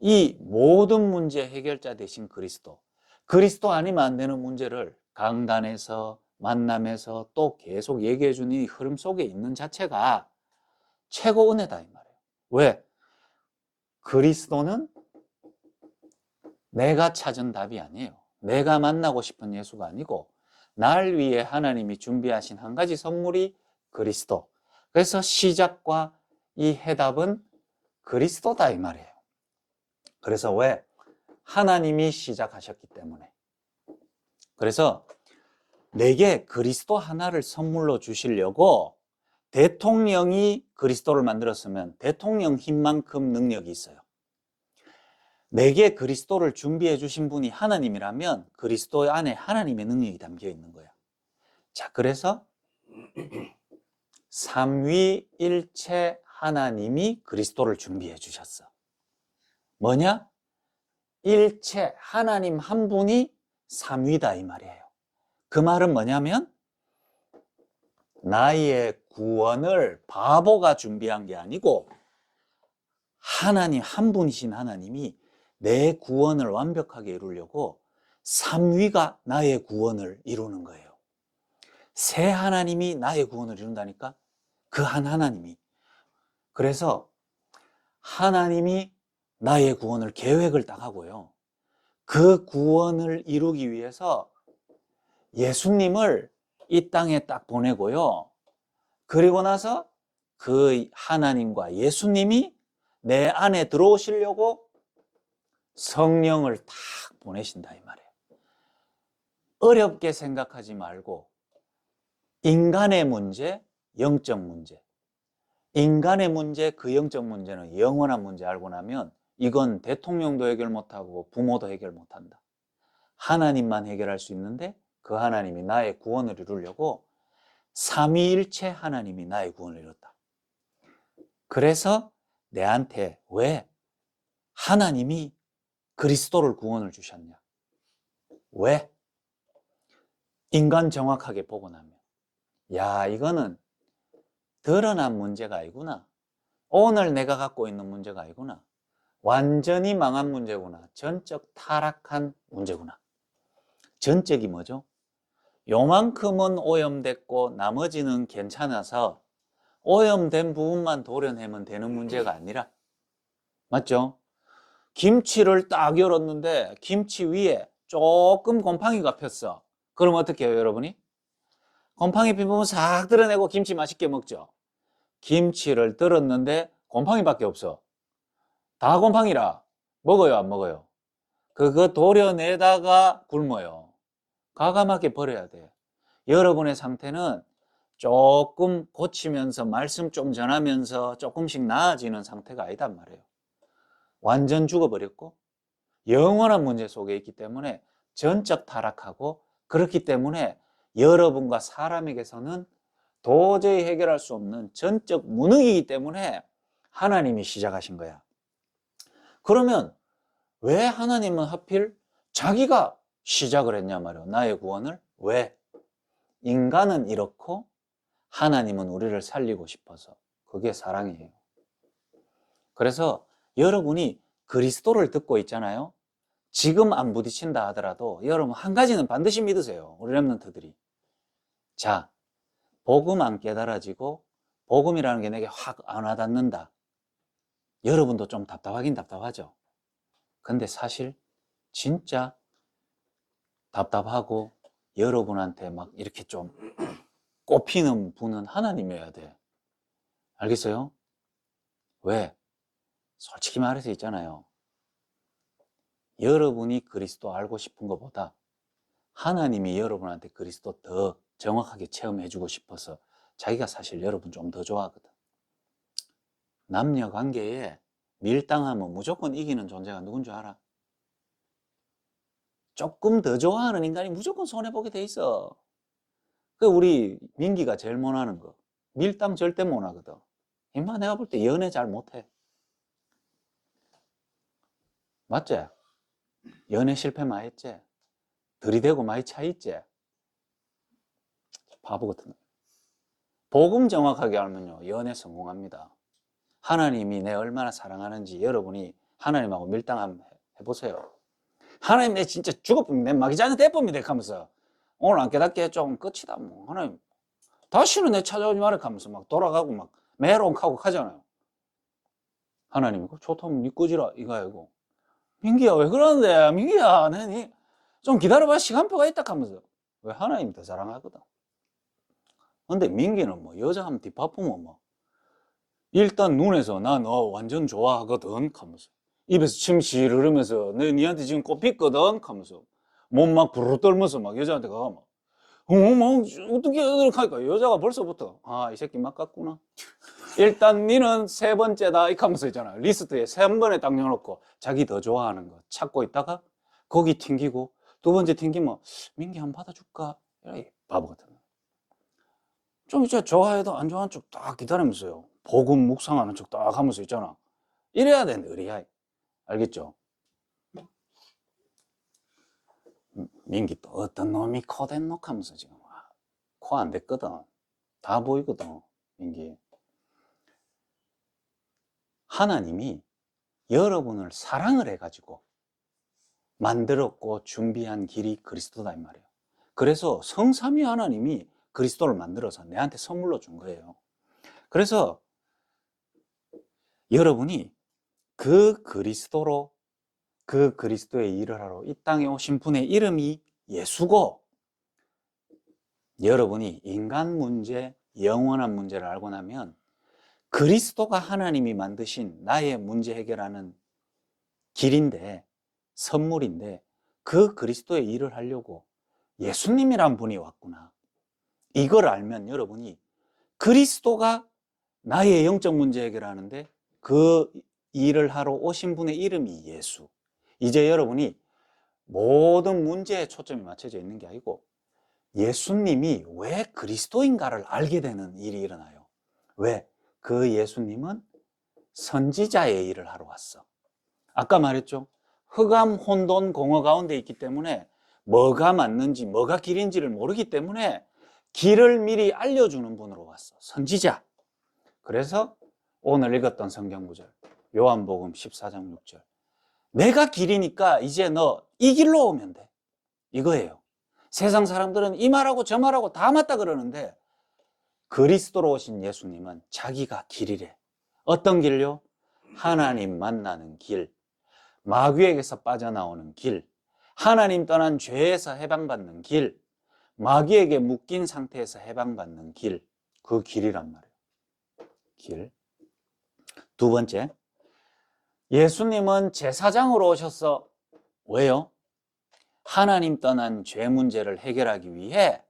이 모든 문제 해결자 되신 그리스도 아니면 안 되는 문제를 강단에서 만남에서 또 계속 얘기해 주는 이 흐름 속에 있는 자체가 최고 은혜다 이 말이에요. 왜? 그리스도는 내가 찾은 답이 아니에요. 내가 만나고 싶은 예수가 아니고 날 위해 하나님이 준비하신 한 가지 선물이 그리스도. 그래서 시작과 이 해답은 그리스도다 이 말이에요. 그래서 왜? 하나님이 시작하셨기 때문에. 그래서 내게 그리스도 하나를 선물로 주시려고 대통령이 그리스도를 만들었으면 대통령 힘만큼 능력이 있어요. 내게 그리스도를 준비해 주신 분이 하나님이라면 그리스도 안에 하나님의 능력이 담겨 있는 거야. 자, 그래서 삼위일체 하나님이 그리스도를 준비해 주셨어. 뭐냐? 일체 하나님 한 분이 삼위다 이 말이에요. 그 말은 뭐냐면 나의 구원을 바보가 준비한 게 아니고 하나님 한 분이신 하나님이 내 구원을 완벽하게 이루려고 삼위가 나의 구원을 이루는 거예요. 새 하나님이 나의 구원을 이룬다니까? 그 한 하나님이. 그래서 하나님이 나의 구원을 계획을 딱 하고요. 그 구원을 이루기 위해서 예수님을 이 땅에 딱 보내고요. 그리고 나서 그 하나님과 예수님이 내 안에 들어오시려고 성령을 탁 보내신다 이 말이에요. 어렵게 생각하지 말고 인간의 문제, 영적 문제. 인간의 문제, 그 영적 문제는 영원한 문제 알고 나면 이건 대통령도 해결 못하고 부모도 해결 못한다. 하나님만 해결할 수 있는데 그 하나님이 나의 구원을 이루려고 삼위일체 하나님이 나의 구원을 이뤘다. 그래서 내한테 왜 하나님이 그리스도를 구원을 주셨냐? 왜? 인간 정확하게 보고 나면 야, 이거는 드러난 문제가 아니구나. 오늘 내가 갖고 있는 문제가 아니구나. 완전히 망한 문제구나. 전적 타락한 문제구나. 전적이 뭐죠? 요만큼은 오염됐고 나머지는 괜찮아서 오염된 부분만 도려내면 되는 문제가 아니라, 맞죠? 김치를 딱 열었는데 김치 위에 조금 곰팡이가 폈어. 그럼 어떻게 해요, 여러분이? 곰팡이 핀 부분 싹 드러내고 김치 맛있게 먹죠. 김치를 들었는데 곰팡이밖에 없어. 다 곰팡이라. 먹어요, 안 먹어요? 그거 도려내다가 굶어요. 과감하게 버려야 돼. 여러분의 상태는 조금 고치면서 말씀 좀 전하면서 조금씩 나아지는 상태가 아니단 말이에요. 완전 죽어버렸고 영원한 문제 속에 있기 때문에 전적 타락하고, 그렇기 때문에 여러분과 사람에게서는 도저히 해결할 수 없는 전적 무능이기 때문에 하나님이 시작하신 거야. 그러면 왜 하나님은 하필 자기가 시작을 했냐 말이에요. 나의 구원을. 왜? 인간은 이렇고 하나님은 우리를 살리고 싶어서. 그게 사랑이에요. 그래서 여러분이 그리스도를 듣고 있잖아요. 지금 안 부딪힌다 하더라도 여러분 한 가지는 반드시 믿으세요. 우리 렘넌트들이. 자, 복음 안 깨달아지고 복음이라는 게 내게 확 안 와닿는다. 여러분도 좀 답답하긴 답답하죠. 근데 사실 진짜 답답하고 여러분한테 막 이렇게 좀 꼽히는 분은 하나님이어야 돼. 알겠어요? 왜? 솔직히 말해서 있잖아요. 여러분이 그리스도 알고 싶은 것보다 하나님이 여러분한테 그리스도 더 정확하게 체험해주고 싶어서 자기가 사실 여러분 좀 더 좋아하거든. 남녀 관계에 밀당하면 무조건 이기는 존재가 누군 줄 알아? 조금 더 좋아하는 인간이 무조건 손해보게 돼 있어. 그 우리 민기가 제일 못하는 거. 밀당 절대 못하거든. 임마 내가 볼 때 연애 잘 못해. 맞지? 연애 실패 많이 했지? 들이대고 많이 차 있지? 바보 같은 거. 복음 정확하게 알면요, 연애 성공합니다. 하나님이 내 얼마나 사랑하는지 여러분이 하나님하고 밀당 한번 해보세요. 하나님 내 진짜 죽어보면 내 마귀자녀 대법이다 하면서 오늘 안 깨닫게 좀 끝이다 뭐. 하나님 다시는 내 찾아오지 말아 하면서 막 돌아가고 막 메롱하고 하잖아요. 하나님이 좋다면 믿고지라 이거 아니고, 민기야 왜 그러는데, 민기야 내니 좀 기다려봐 시간표가 있다 하면서. 왜? 하나님이 더 사랑하거든. 근데 민기는 뭐 여자 하면 뒷바쁘면 뭐 일단 눈에서 나 너 완전 좋아하거든 하면서 입에서 침 실 흐르면서 니한테 지금 꼽혔거든 하면서 몸 막 부르르 떨면서 막 여자한테 가가 막 막 어떻게 하니까 여자가 벌써부터 아, 이 새끼 막갔구나. 일단 니는 세 번째다 이렇게 하면서 있잖아. 리스트에 3번에 딱 넣어놓고 자기 더 좋아하는 거 찾고 있다가 거기 튕기고 두 번째 튕기면 민기 한번 받아줄까? 이 바보 같은 거. 좀 이제 좋아해도 안 좋아하는 쪽 딱 기다리면서요. 복음 묵상하는 쪽 딱 하면서 있잖아. 이래야 되는데 의리야. 알겠죠? 민기 또 어떤 놈이 코댄 녹 하면서 지금 코 안 됐거든. 다 보이거든. 민기. 하나님이 여러분을 사랑을 해가지고 만들었고 준비한 길이 그리스도다 이 말이에요. 그래서 성삼위 하나님이 그리스도를 만들어서 내한테 선물로 준 거예요. 그래서 여러분이 그 그리스도로 그 그리스도의 일을 하러 이 땅에 오신 분의 이름이 예수고 여러분이 인간 문제, 영원한 문제를 알고 나면 그리스도가 하나님이 만드신 나의 문제 해결하는 길인데 선물인데 그 그리스도의 일을 하려고 예수님이란 분이 왔구나. 이걸 알면 여러분이 그리스도가 나의 영적 문제 해결하는데 그 일을 하러 오신 분의 이름이 예수. 이제 여러분이 모든 문제에 초점이 맞춰져 있는 게 아니고 예수님이 왜 그리스도인가를 알게 되는 일이 일어나요. 왜? 그 예수님은 선지자의 일을 하러 왔어. 아까 말했죠. 흑암, 혼돈, 공허 가운데 있기 때문에 뭐가 맞는지 뭐가 길인지를 모르기 때문에 길을 미리 알려주는 분으로 왔어. 선지자. 그래서 오늘 읽었던 성경 구절 요한복음 14장 6절 내가 길이니까 이제 너 이 길로 오면 돼. 이거예요. 세상 사람들은 이 말하고 저 말하고 다 맞다 그러는데 그리스도로 오신 예수님은 자기가 길이래. 어떤 길요? 하나님 만나는 길, 마귀에게서 빠져나오는 길, 하나님 떠난 죄에서 해방받는 길, 마귀에게 묶인 상태에서 해방받는 길, 그 길이란 말이에요. 길. 두 번째, 예수님은 제사장으로 오셔서 왜요? 하나님 떠난 죄 문제를 해결하기 위해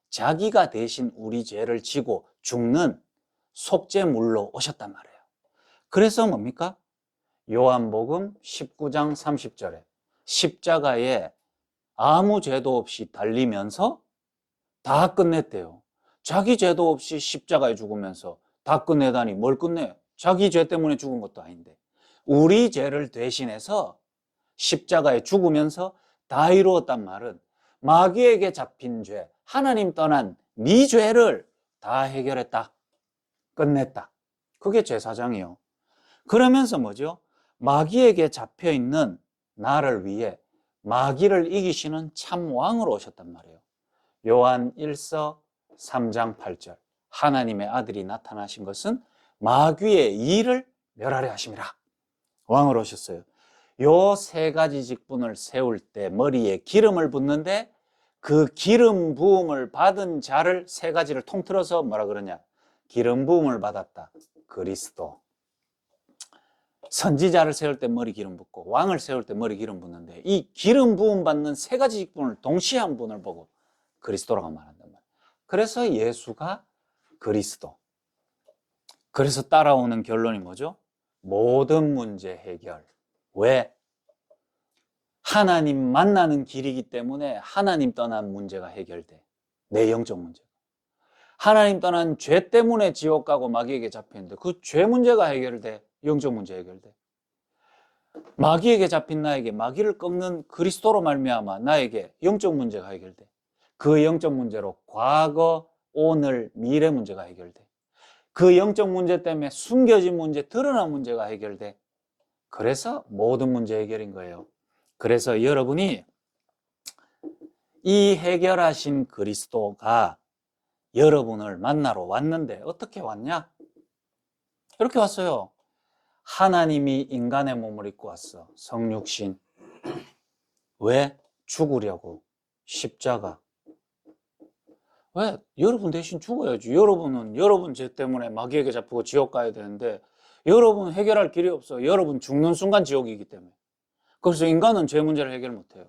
자기가 대신 우리 죄를 지고 죽는 속죄물로 오셨단 말이에요. 그래서 뭡니까? 요한복음 19장 30절에 십자가에 아무 죄도 없이 달리면서 다 끝냈대요. 자기 죄도 없이 십자가에 죽으면서 다 끝내다니 뭘 끝내? 자기 죄 때문에 죽은 것도 아닌데 우리 죄를 대신해서 십자가에 죽으면서 다 이루었단 말은 마귀에게 잡힌 죄, 하나님 떠난 네 죄를 다 해결했다. 끝냈다. 그게 제사장이요. 그러면서 뭐죠? 마귀에게 잡혀있는 나를 위해 마귀를 이기시는 참 왕으로 오셨단 말이에요. 요한 1서 3장 8절 하나님의 아들이 나타나신 것은 마귀의 일을 멸하려 하심이라. 왕으로 오셨어요. 요 세 가지 직분을 세울 때 머리에 기름을 붓는데 그 기름 부음을 받은 자를 세 가지를 통틀어서 뭐라 그러냐? 기름 부음을 받았다. 그리스도. 선지자를 세울 때 머리 기름 붓고 왕을 세울 때 머리 기름 붓는데 이 기름 부음 받는 세 가지 직분을 동시에 한 분을 보고 그리스도라고 말한단 말이에요. 그래서 예수가 그리스도. 그래서 따라오는 결론이 뭐죠? 모든 문제 해결. 왜? 하나님 만나는 길이기 때문에 하나님 떠난 문제가 해결돼. 내 영적 문제. 하나님 떠난 죄 때문에 지옥 가고 마귀에게 잡혔는데 그 죄 문제가 해결돼. 영적 문제 해결돼. 마귀에게 잡힌 나에게 마귀를 꺾는 그리스도로 말미암아 나에게 영적 문제가 해결돼. 그 영적 문제로 과거, 오늘, 미래 문제가 해결돼. 그 영적 문제 때문에 숨겨진 문제, 드러난 문제가 해결돼. 그래서 모든 문제 해결인 거예요. 그래서 여러분이 이 해결하신 그리스도가 여러분을 만나러 왔는데 어떻게 왔냐? 이렇게 왔어요. 하나님이 인간의 몸을 입고 왔어. 성육신. 왜? 죽으려고. 십자가. 왜? 여러분 대신 죽어야지. 여러분은 여러분 죄 때문에 마귀에게 잡히고 지옥 가야 되는데 여러분 해결할 길이 없어요. 여러분 죽는 순간 지옥이기 때문에. 그래서 인간은 죄 문제를 해결 못해요.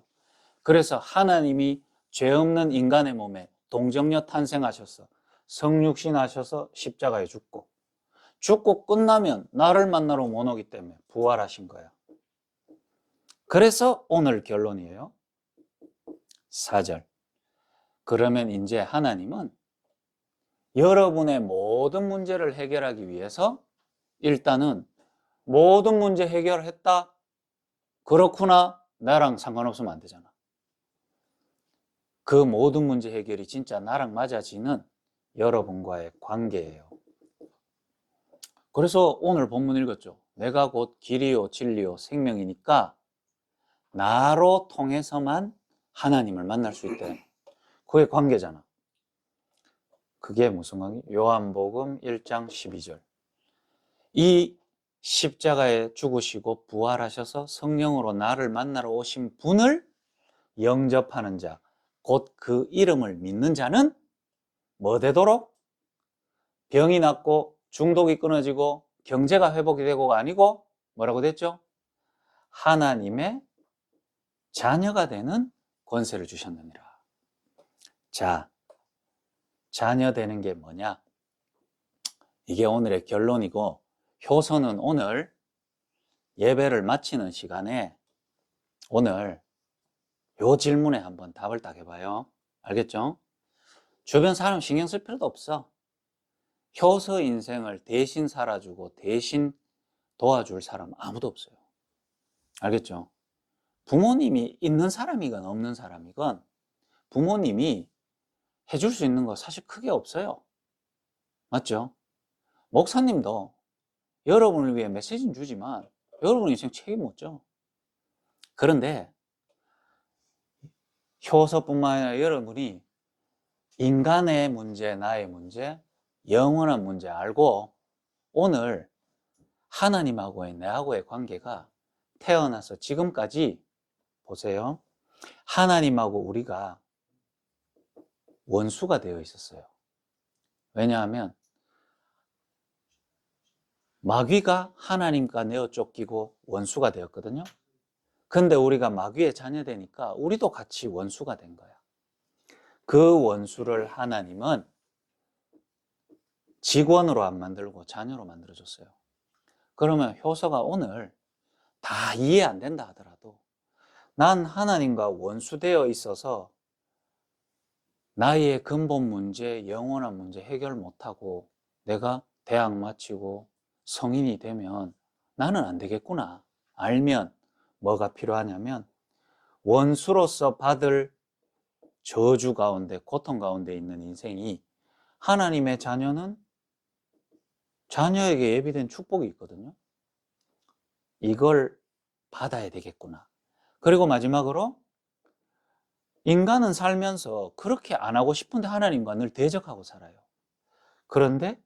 그래서 하나님이 죄 없는 인간의 몸에 동정녀 탄생하셔서 성육신 하셔서 십자가에 죽고 끝나면 나를 만나러 못 오기 때문에 부활하신 거야. 그래서 오늘 결론이에요. 4절. 그러면 이제 하나님은 여러분의 모든 문제를 해결하기 위해서 일단은 모든 문제 해결했다. 그렇구나. 나랑 상관없으면 안 되잖아. 그 모든 문제 해결이 진짜 나랑 맞아지는 여러분과의 관계예요. 그래서 오늘 본문 읽었죠. 내가 곧 길이요 진리요 생명이니까 나로 통해서만 하나님을 만날 수 있대. 그게 관계잖아. 그게 무슨 관계? 요한복음 1장 12절. 이 십자가에 죽으시고 부활하셔서 성령으로 나를 만나러 오신 분을 영접하는 자, 곧 그 이름을 믿는 자는 뭐 되도록? 병이 낫고 중독이 끊어지고 경제가 회복이 되고가 아니고 뭐라고 됐죠? 하나님의 자녀가 되는 권세를 주셨느니라. 자, 자녀 되는 게 뭐냐? 이게 오늘의 결론이고, 효서는 오늘 예배를 마치는 시간에 오늘 요 질문에 한번 답을 딱 해봐요. 알겠죠? 주변 사람 신경 쓸 필요도 없어. 효서 인생을 대신 살아주고 대신 도와줄 사람 아무도 없어요. 알겠죠? 부모님이 있는 사람이건 없는 사람이건 부모님이 해줄 수 있는 거 사실 크게 없어요. 맞죠? 목사님도 여러분을 위해 메시지는 주지만 여러분 인생 책임 못 져. 그런데 효서뿐만 아니라 여러분이 인간의 문제, 나의 문제, 영원한 문제 알고 오늘 하나님하고의 내하고의 관계가 태어나서 지금까지 보세요. 하나님하고 우리가 원수가 되어 있었어요. 왜냐하면 마귀가 하나님과 내어 쫓기고 원수가 되었거든요. 근데 우리가 마귀의 자녀되니까 우리도 같이 원수가 된 거야. 그 원수를 하나님은 직원으로 안 만들고 자녀로 만들어줬어요. 그러면 효서가 오늘 다 이해 안 된다 하더라도 난 하나님과 원수되어 있어서 나의 근본 문제, 영원한 문제 해결 못하고 내가 대학 마치고 성인이 되면 나는 안 되겠구나. 알면 뭐가 필요하냐면 원수로서 받을 저주 가운데, 고통 가운데 있는 인생이 하나님의 자녀는 자녀에게 예비된 축복이 있거든요. 이걸 받아야 되겠구나. 그리고 마지막으로 인간은 살면서 그렇게 안 하고 싶은데 하나님과 늘 대적하고 살아요. 그런데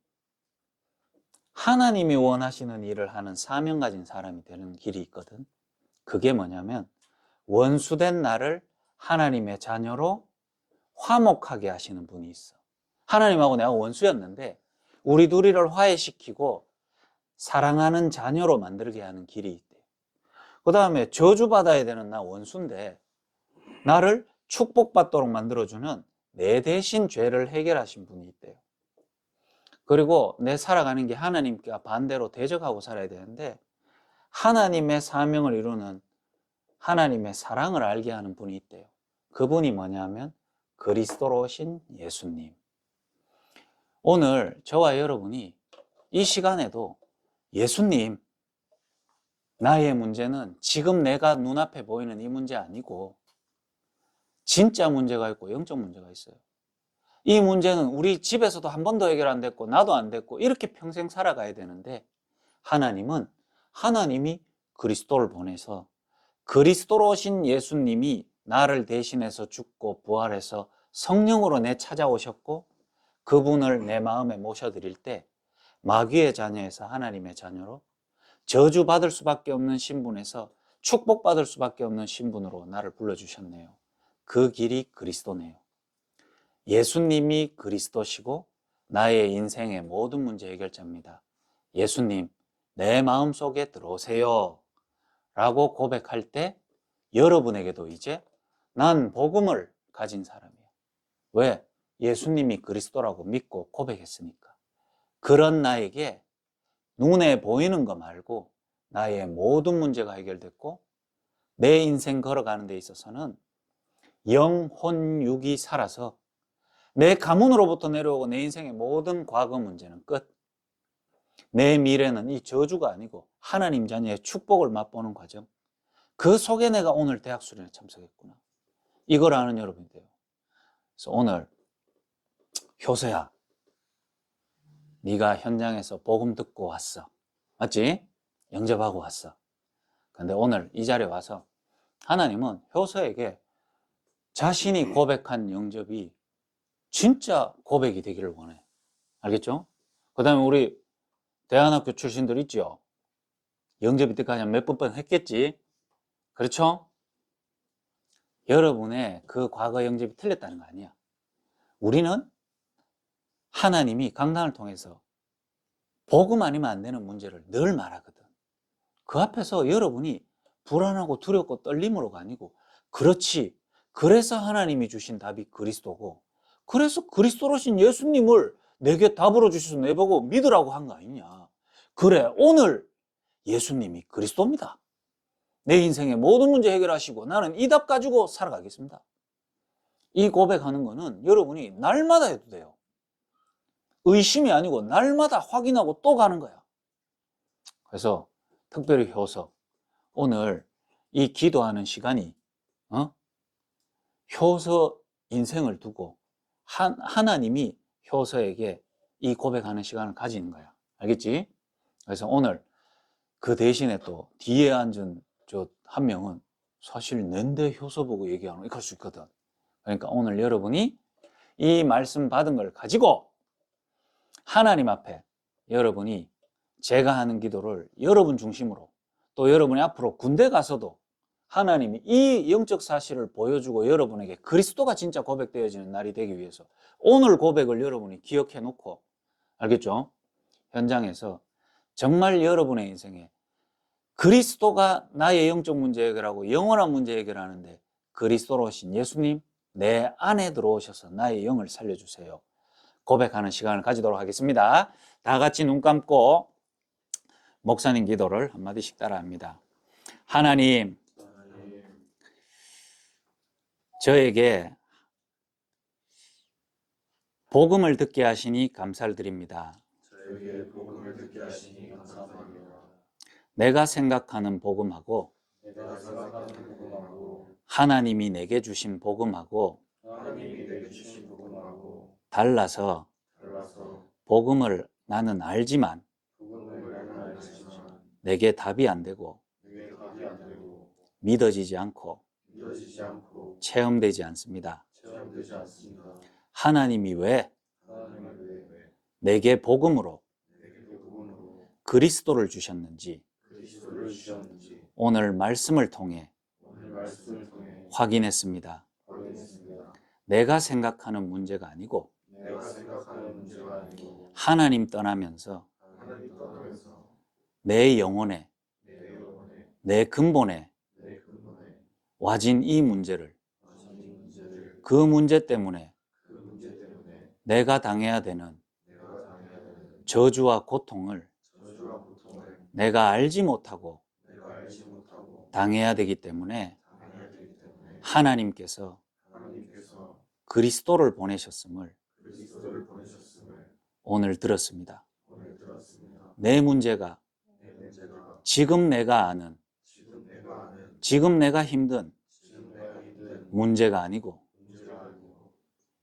하나님이 원하시는 일을 하는 사명 가진 사람이 되는 길이 있거든. 그게 뭐냐면 원수된 나를 하나님의 자녀로 화목하게 하시는 분이 있어. 하나님하고 내가 원수였는데 우리 둘이를 화해시키고 사랑하는 자녀로 만들게 하는 길이 있대. 그 다음에 저주받아야 되는 나 원수인데 나를 축복받도록 만들어주는 내 대신 죄를 해결하신 분이 있대요. 그리고 내 살아가는 게 하나님과 반대로 대적하고 살아야 되는데 하나님의 사명을 이루는 하나님의 사랑을 알게 하는 분이 있대요. 그분이 뭐냐면 그리스도로 오신 예수님. 오늘 저와 여러분이 이 시간에도 예수님, 나의 문제는 지금 내가 눈앞에 보이는 이 문제 아니고 진짜 문제가 있고 영적 문제가 있어요. 이 문제는 우리 집에서도 한 번도 해결 안 됐고 나도 안 됐고 이렇게 평생 살아가야 되는데 하나님은 하나님이 그리스도를 보내서 그리스도로 오신 예수님이 나를 대신해서 죽고 부활해서 성령으로 내 찾아오셨고 그분을 내 마음에 모셔드릴 때 마귀의 자녀에서 하나님의 자녀로 저주받을 수밖에 없는 신분에서 축복받을 수밖에 없는 신분으로 나를 불러주셨네요. 그 길이 그리스도네요. 예수님이 그리스도시고 나의 인생의 모든 문제 해결자입니다. 예수님, 내 마음속에 들어오세요 라고 고백할 때 여러분에게도 이제 난 복음을 가진 사람이야. 왜? 예수님이 그리스도라고 믿고 고백했으니까. 그런 나에게 눈에 보이는 거 말고 나의 모든 문제가 해결됐고 내 인생 걸어가는 데 있어서는 영혼 육이 살아서 내 가문으로부터 내려오고 내 인생의 모든 과거 문제는 끝. 내 미래는 이 저주가 아니고 하나님 자녀의 축복을 맛보는 과정. 그 속에 내가 오늘 대학 수련에 참석했구나. 이걸 아는 여러분이 돼요. 그래서 오늘 효서야, 네가 현장에서 복음 듣고 왔어. 맞지? 영접하고 왔어. 근데 오늘 이 자리에 와서 하나님은 효서에게 자신이 고백한 영접이 진짜 고백이 되기를 원해. 알겠죠? 그 다음에 우리 대안학교 출신들 있죠? 영접 이때까지 몇 번 했겠지? 그렇죠? 여러분의 그 과거 영접이 틀렸다는 거 아니야. 우리는 하나님이 강단을 통해서 복음 아니면 안 되는 문제를 늘 말하거든. 그 앞에서 여러분이 불안하고 두렵고 떨림으로가 아니고 그렇지. 그래서 하나님이 주신 답이 그리스도고 그래서 그리스도로신 예수님을 내게 답으로 주셔서 내보고 믿으라고 한 거 아니냐. 그래, 오늘 예수님이 그리스도입니다. 내 인생의 모든 문제 해결하시고 나는 이 답 가지고 살아가겠습니다. 이 고백하는 거는 여러분이 날마다 해도 돼요. 의심이 아니고 날마다 확인하고 또 가는 거야. 그래서 특별히 효서, 오늘 이 기도하는 시간이 효서 인생을 두고 하나님이 효서에게 이 고백하는 시간을 가지는 거야. 알겠지? 그래서 오늘 그 대신에 또 뒤에 앉은 저 한 명은 사실 낸데 효서 보고 얘기하는 거 이럴 수 있거든. 그러니까 오늘 여러분이 이 말씀 받은 걸 가지고 하나님 앞에 여러분이 제가 하는 기도를 여러분 중심으로 또 여러분이 앞으로 군대 가서도 하나님이 이 영적 사실을 보여주고 여러분에게 그리스도가 진짜 고백되어지는 날이 되기 위해서 오늘 고백을 여러분이 기억해 놓고 알겠죠? 현장에서 정말 여러분의 인생에 그리스도가 나의 영적 문제 해결하고 영원한 문제 해결하는데 그리스도로 오신 예수님 내 안에 들어오셔서 나의 영을 살려주세요. 고백하는 시간을 가지도록 하겠습니다. 다 같이 눈 감고 목사님 기도를 한마디씩 따라합니다. 하나님, 저에게 복음을 듣게 하시니 감사를 드립니다. 저에게 복음을 듣게 하시니 감사합니다. 내가 생각하는 복음하고 내가 생각하는 복음하고 하나님이 내게 주신 복음하고 하나님이 내게 주신 복음하고 달라서 복음을 나는 알지만 복음을 나는 알지만 내게 답이 안 되고 내게 답이 안 되고 믿어지지 않고 믿어지지 않고 체험되지 않습니다. 체험되지 않습니다. 하나님이 왜 하나님이 왜 내게 복음으로 내게 복음으로 그리스도를 주셨는지 그리스도를 주셨는지 오늘 말씀을 통해 오늘 말씀을 통해 확인했습니다. 확인했습니다. 내가 생각하는 문제가 아니고 내가 생각하는 문제가 아니고 하나님 떠나면서 하나님 떠나면서 내 영혼에 내 영혼에 내 근본에 내 근본에 와진 이 문제를 가진 이 문제를 그 문제 때문에 그 문제 때문에 내가 당해야 되는 내가 당해야 되는 저주와 고통을 저주와 고통을 내가 알지 못하고 내가 알지 못하고 당해야 되기 때문에 당해야 되기 때문에 하나님께서 하나님께서 그리스도를 보내셨음을 그리스도를 보내셨음을 오늘 들었습니다. 오늘 들었습니다. 내 문제가 내 문제가 지금 내가 아는 지금 내가 아는 지금 내가 힘든 지금 내가 힘든 문제가 아니고 문제가 아니고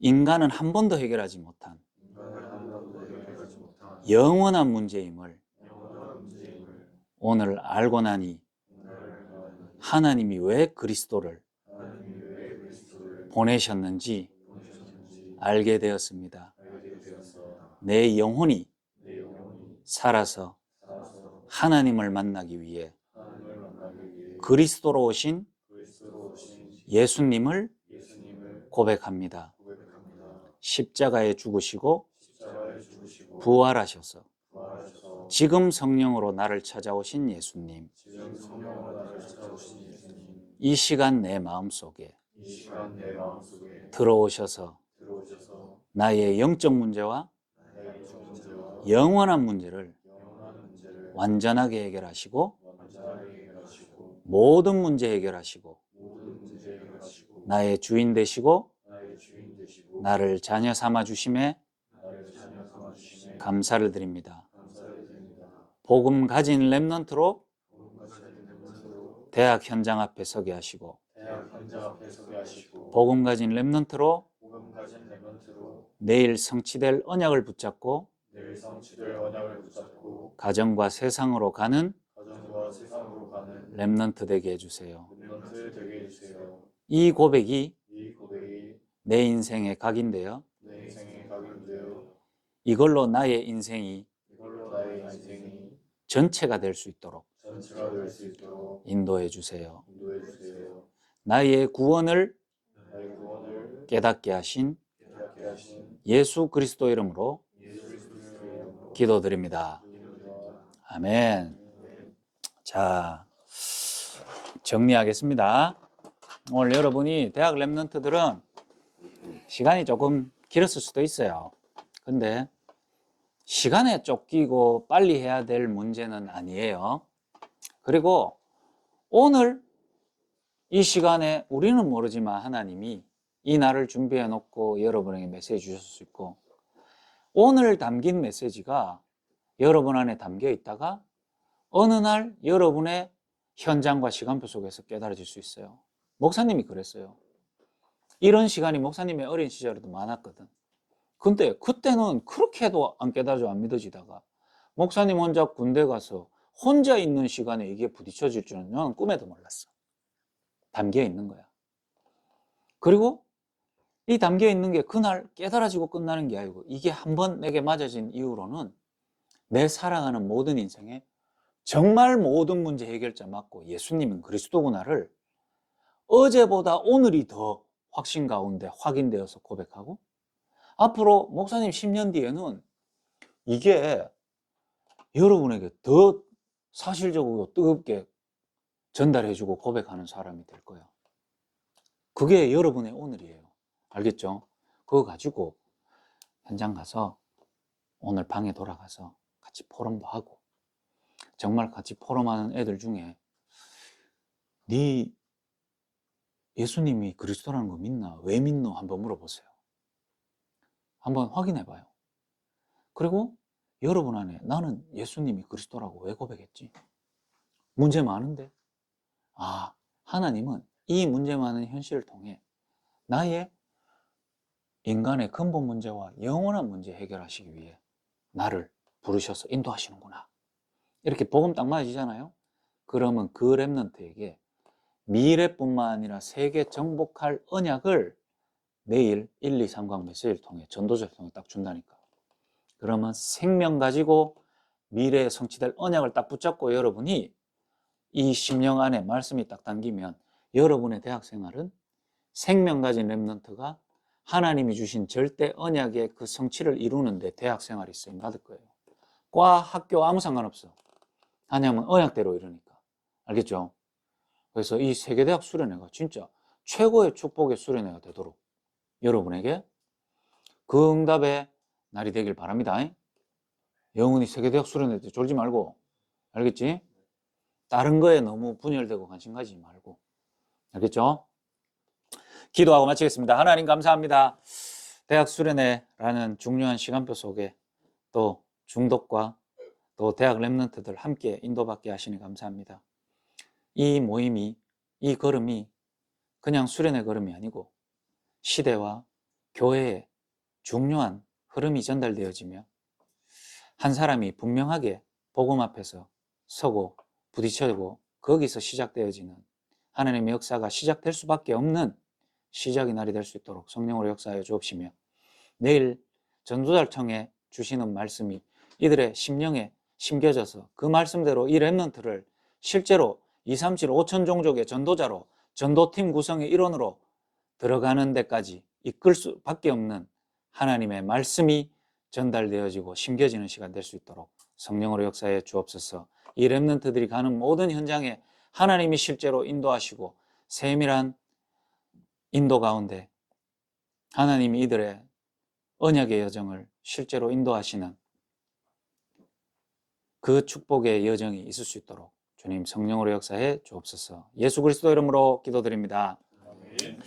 인간은 한 번도 해결하지 못한 인간을 한 번도 해결하지 못한 영원한 문제임을 영원한 문제임을 오늘 알고 나니 오늘 알고 하나님이 왜 그리스도를 하나님이 왜 그리스도를 보내셨는지 보내셨는지 알게 되었습니다. 알게 되었습니다. 내 영혼이 내 영혼이 살아서 살아서 하나님을 만나기 위해 하나님을 만나기 위해 그리스도로 오신 그리스도로 오신 예수님을 예수님을 고백합니다. 고백합니다. 십자가에 죽으시고 십자가에 죽으시고 부활하셔서 부활하셔서 지금 성령으로 나를 찾아오신 예수님, 지금 성령으로 나를 찾아오신 예수님, 이 시간 내 마음속에 이 시간 내 마음속에 들어오셔서 들어오셔서 나의 영적 문제와 나의 영적 문제와 영원한 문제를 영원한 문제를 완전하게 해결하시고 완전하게 해결하시고 모든 문제 해결하시고 모든 문제 해결하시고 나의 주인 되시고 나의 주인 되시고 나를 자녀 삼아 주심에 나를 자녀 삼아 주심에 감사를 드립니다. 감사를 드립니다. 복음 가진 렘넌트로 복음까지 렘넌트로 대학 현장 앞에 서게 하시고 대학 현장 앞에 서게 하시고 복음 가진 렘넌트로 복음 가진 렘넌트로 내일 성취될 언약을 붙잡고 내일 성취될 언약을 붙잡고 가정과 세상으로 가는 가정과 세상으로 가는 렘넌트 되게 해주세요. 렘넌트 되게 해주세요. 이 고백이 이 고백이 내 인생의 각인되어 내 인생의 각인되어 이걸로 나의 인생이 이걸로 나의 인생이 전체가 될 수 있도록 전체가 될 수 있도록 인도해 주세요. 인도해 주세요. 나의 구원을 나의 구원을 깨닫게 하신 깨닫게 하신 예수 그리스도 이름으로 예수 그리스도의 이름으로 기도드립니다. 기도드립니다. 아멘. 자, 정리하겠습니다. 오늘 여러분이 대학 렘넌트들은 시간이 조금 길었을 수도 있어요. 근데 시간에 쫓기고 빨리 해야 될 문제는 아니에요. 그리고 오늘 이 시간에 우리는 모르지만 하나님이 이 날을 준비해 놓고 여러분에게 메시지 주셨을 수 있고, 오늘 담긴 메시지가 여러분 안에 담겨 있다가 어느 날 여러분의 현장과 시간표 속에서 깨달아질 수 있어요. 목사님이 그랬어요. 이런 시간이 목사님의 어린 시절에도 많았거든. 근데 그때는 그렇게 해도 안 깨달아져, 안 믿어지다가 목사님 혼자 군대 가서 혼자 있는 시간에 이게 부딪혀질 줄은 저는 꿈에도 몰랐어. 담겨 있는 거야. 그리고 이 담겨 있는 게 그날 깨달아지고 끝나는 게 아니고, 이게 한번 내게 맞아진 이후로는 내 살아가는 모든 인생에 정말 모든 문제 해결자 맞고 예수님은 그리스도구나를 어제보다 오늘이 더 확신 가운데 확인되어서 고백하고, 앞으로 목사님 10년 뒤에는 이게 여러분에게 더 사실적으로 뜨겁게 전달해주고 고백하는 사람이 될 거예요. 그게 여러분의 오늘이에요. 알겠죠? 그거 가지고 현장 가서 오늘 방에 돌아가서 같이 포럼도 하고, 정말 같이 포럼하는 애들 중에 네 예수님이 그리스도라는 거 믿나? 왜 믿노? 한번 물어보세요. 한번 확인해 봐요. 그리고 여러분 안에 나는 예수님이 그리스도라고 왜 고백했지? 문제 많은데? 아, 하나님은 이 문제 많은 현실을 통해 나의 인간의 근본 문제와 영원한 문제 해결하시기 위해 나를 부르셔서 인도하시는구나. 이렇게 복음 딱 맞아지잖아요. 그러면 그 렘넌트에게 미래뿐만 아니라 세계 정복할 언약을 내일 1, 2, 3강 메시지를 통해 전도자를 통해 딱 준다니까. 그러면 생명 가지고 미래에 성취될 언약을 딱 붙잡고 여러분이 이 심령 안에 말씀이 딱 담기면 여러분의 대학 생활은 생명 가진 렘넌트가 하나님이 주신 절대 언약의 그 성취를 이루는데 대학 생활이 쓰임 받을 거예요. 과, 학교 아무 상관없어. 왜냐하면 언약대로 이루니까. 알겠죠? 그래서 이 세계대학 수련회가 진짜 최고의 축복의 수련회가 되도록 여러분에게 그 응답의 날이 되길 바랍니다. 영원히 세계대학 수련회 때 졸지 말고, 알겠지? 다른 거에 너무 분열되고 관심 가지지 말고, 알겠죠? 기도하고 마치겠습니다. 하나님 감사합니다. 대학 수련회라는 중요한 시간표 속에 또 중독과 또 대학 렘넌트들 함께 인도받게 하시니 감사합니다. 이 모임이, 이 걸음이 그냥 수련회 걸음이 아니고 시대와 교회의 중요한 흐름이 전달되어지며 한 사람이 분명하게 복음 앞에서 서고 부딪혀고 거기서 시작되어지는 하나님의 역사가 시작될 수밖에 없는 시작의 날이 될 수 있도록 성령으로 역사하여 주옵시며, 내일 전도자를 통해 주시는 말씀이 이들의 심령에 심겨져서 그 말씀대로 이 렘넌트를 실제로 237, 5천 종족의 전도자로 전도팀 구성의 일원으로 들어가는 데까지 이끌 수밖에 없는 하나님의 말씀이 전달되어지고 심겨지는 시간 될 수 있도록 성령으로 역사해 주옵소서. 이 렘넌트들이 가는 모든 현장에 하나님이 실제로 인도하시고 세밀한 인도 가운데 하나님이 이들의 언약의 여정을 실제로 인도하시는 그 축복의 여정이 있을 수 있도록 주님 성령으로 역사해 주옵소서. 예수 그리스도 이름으로 기도드립니다. 아멘.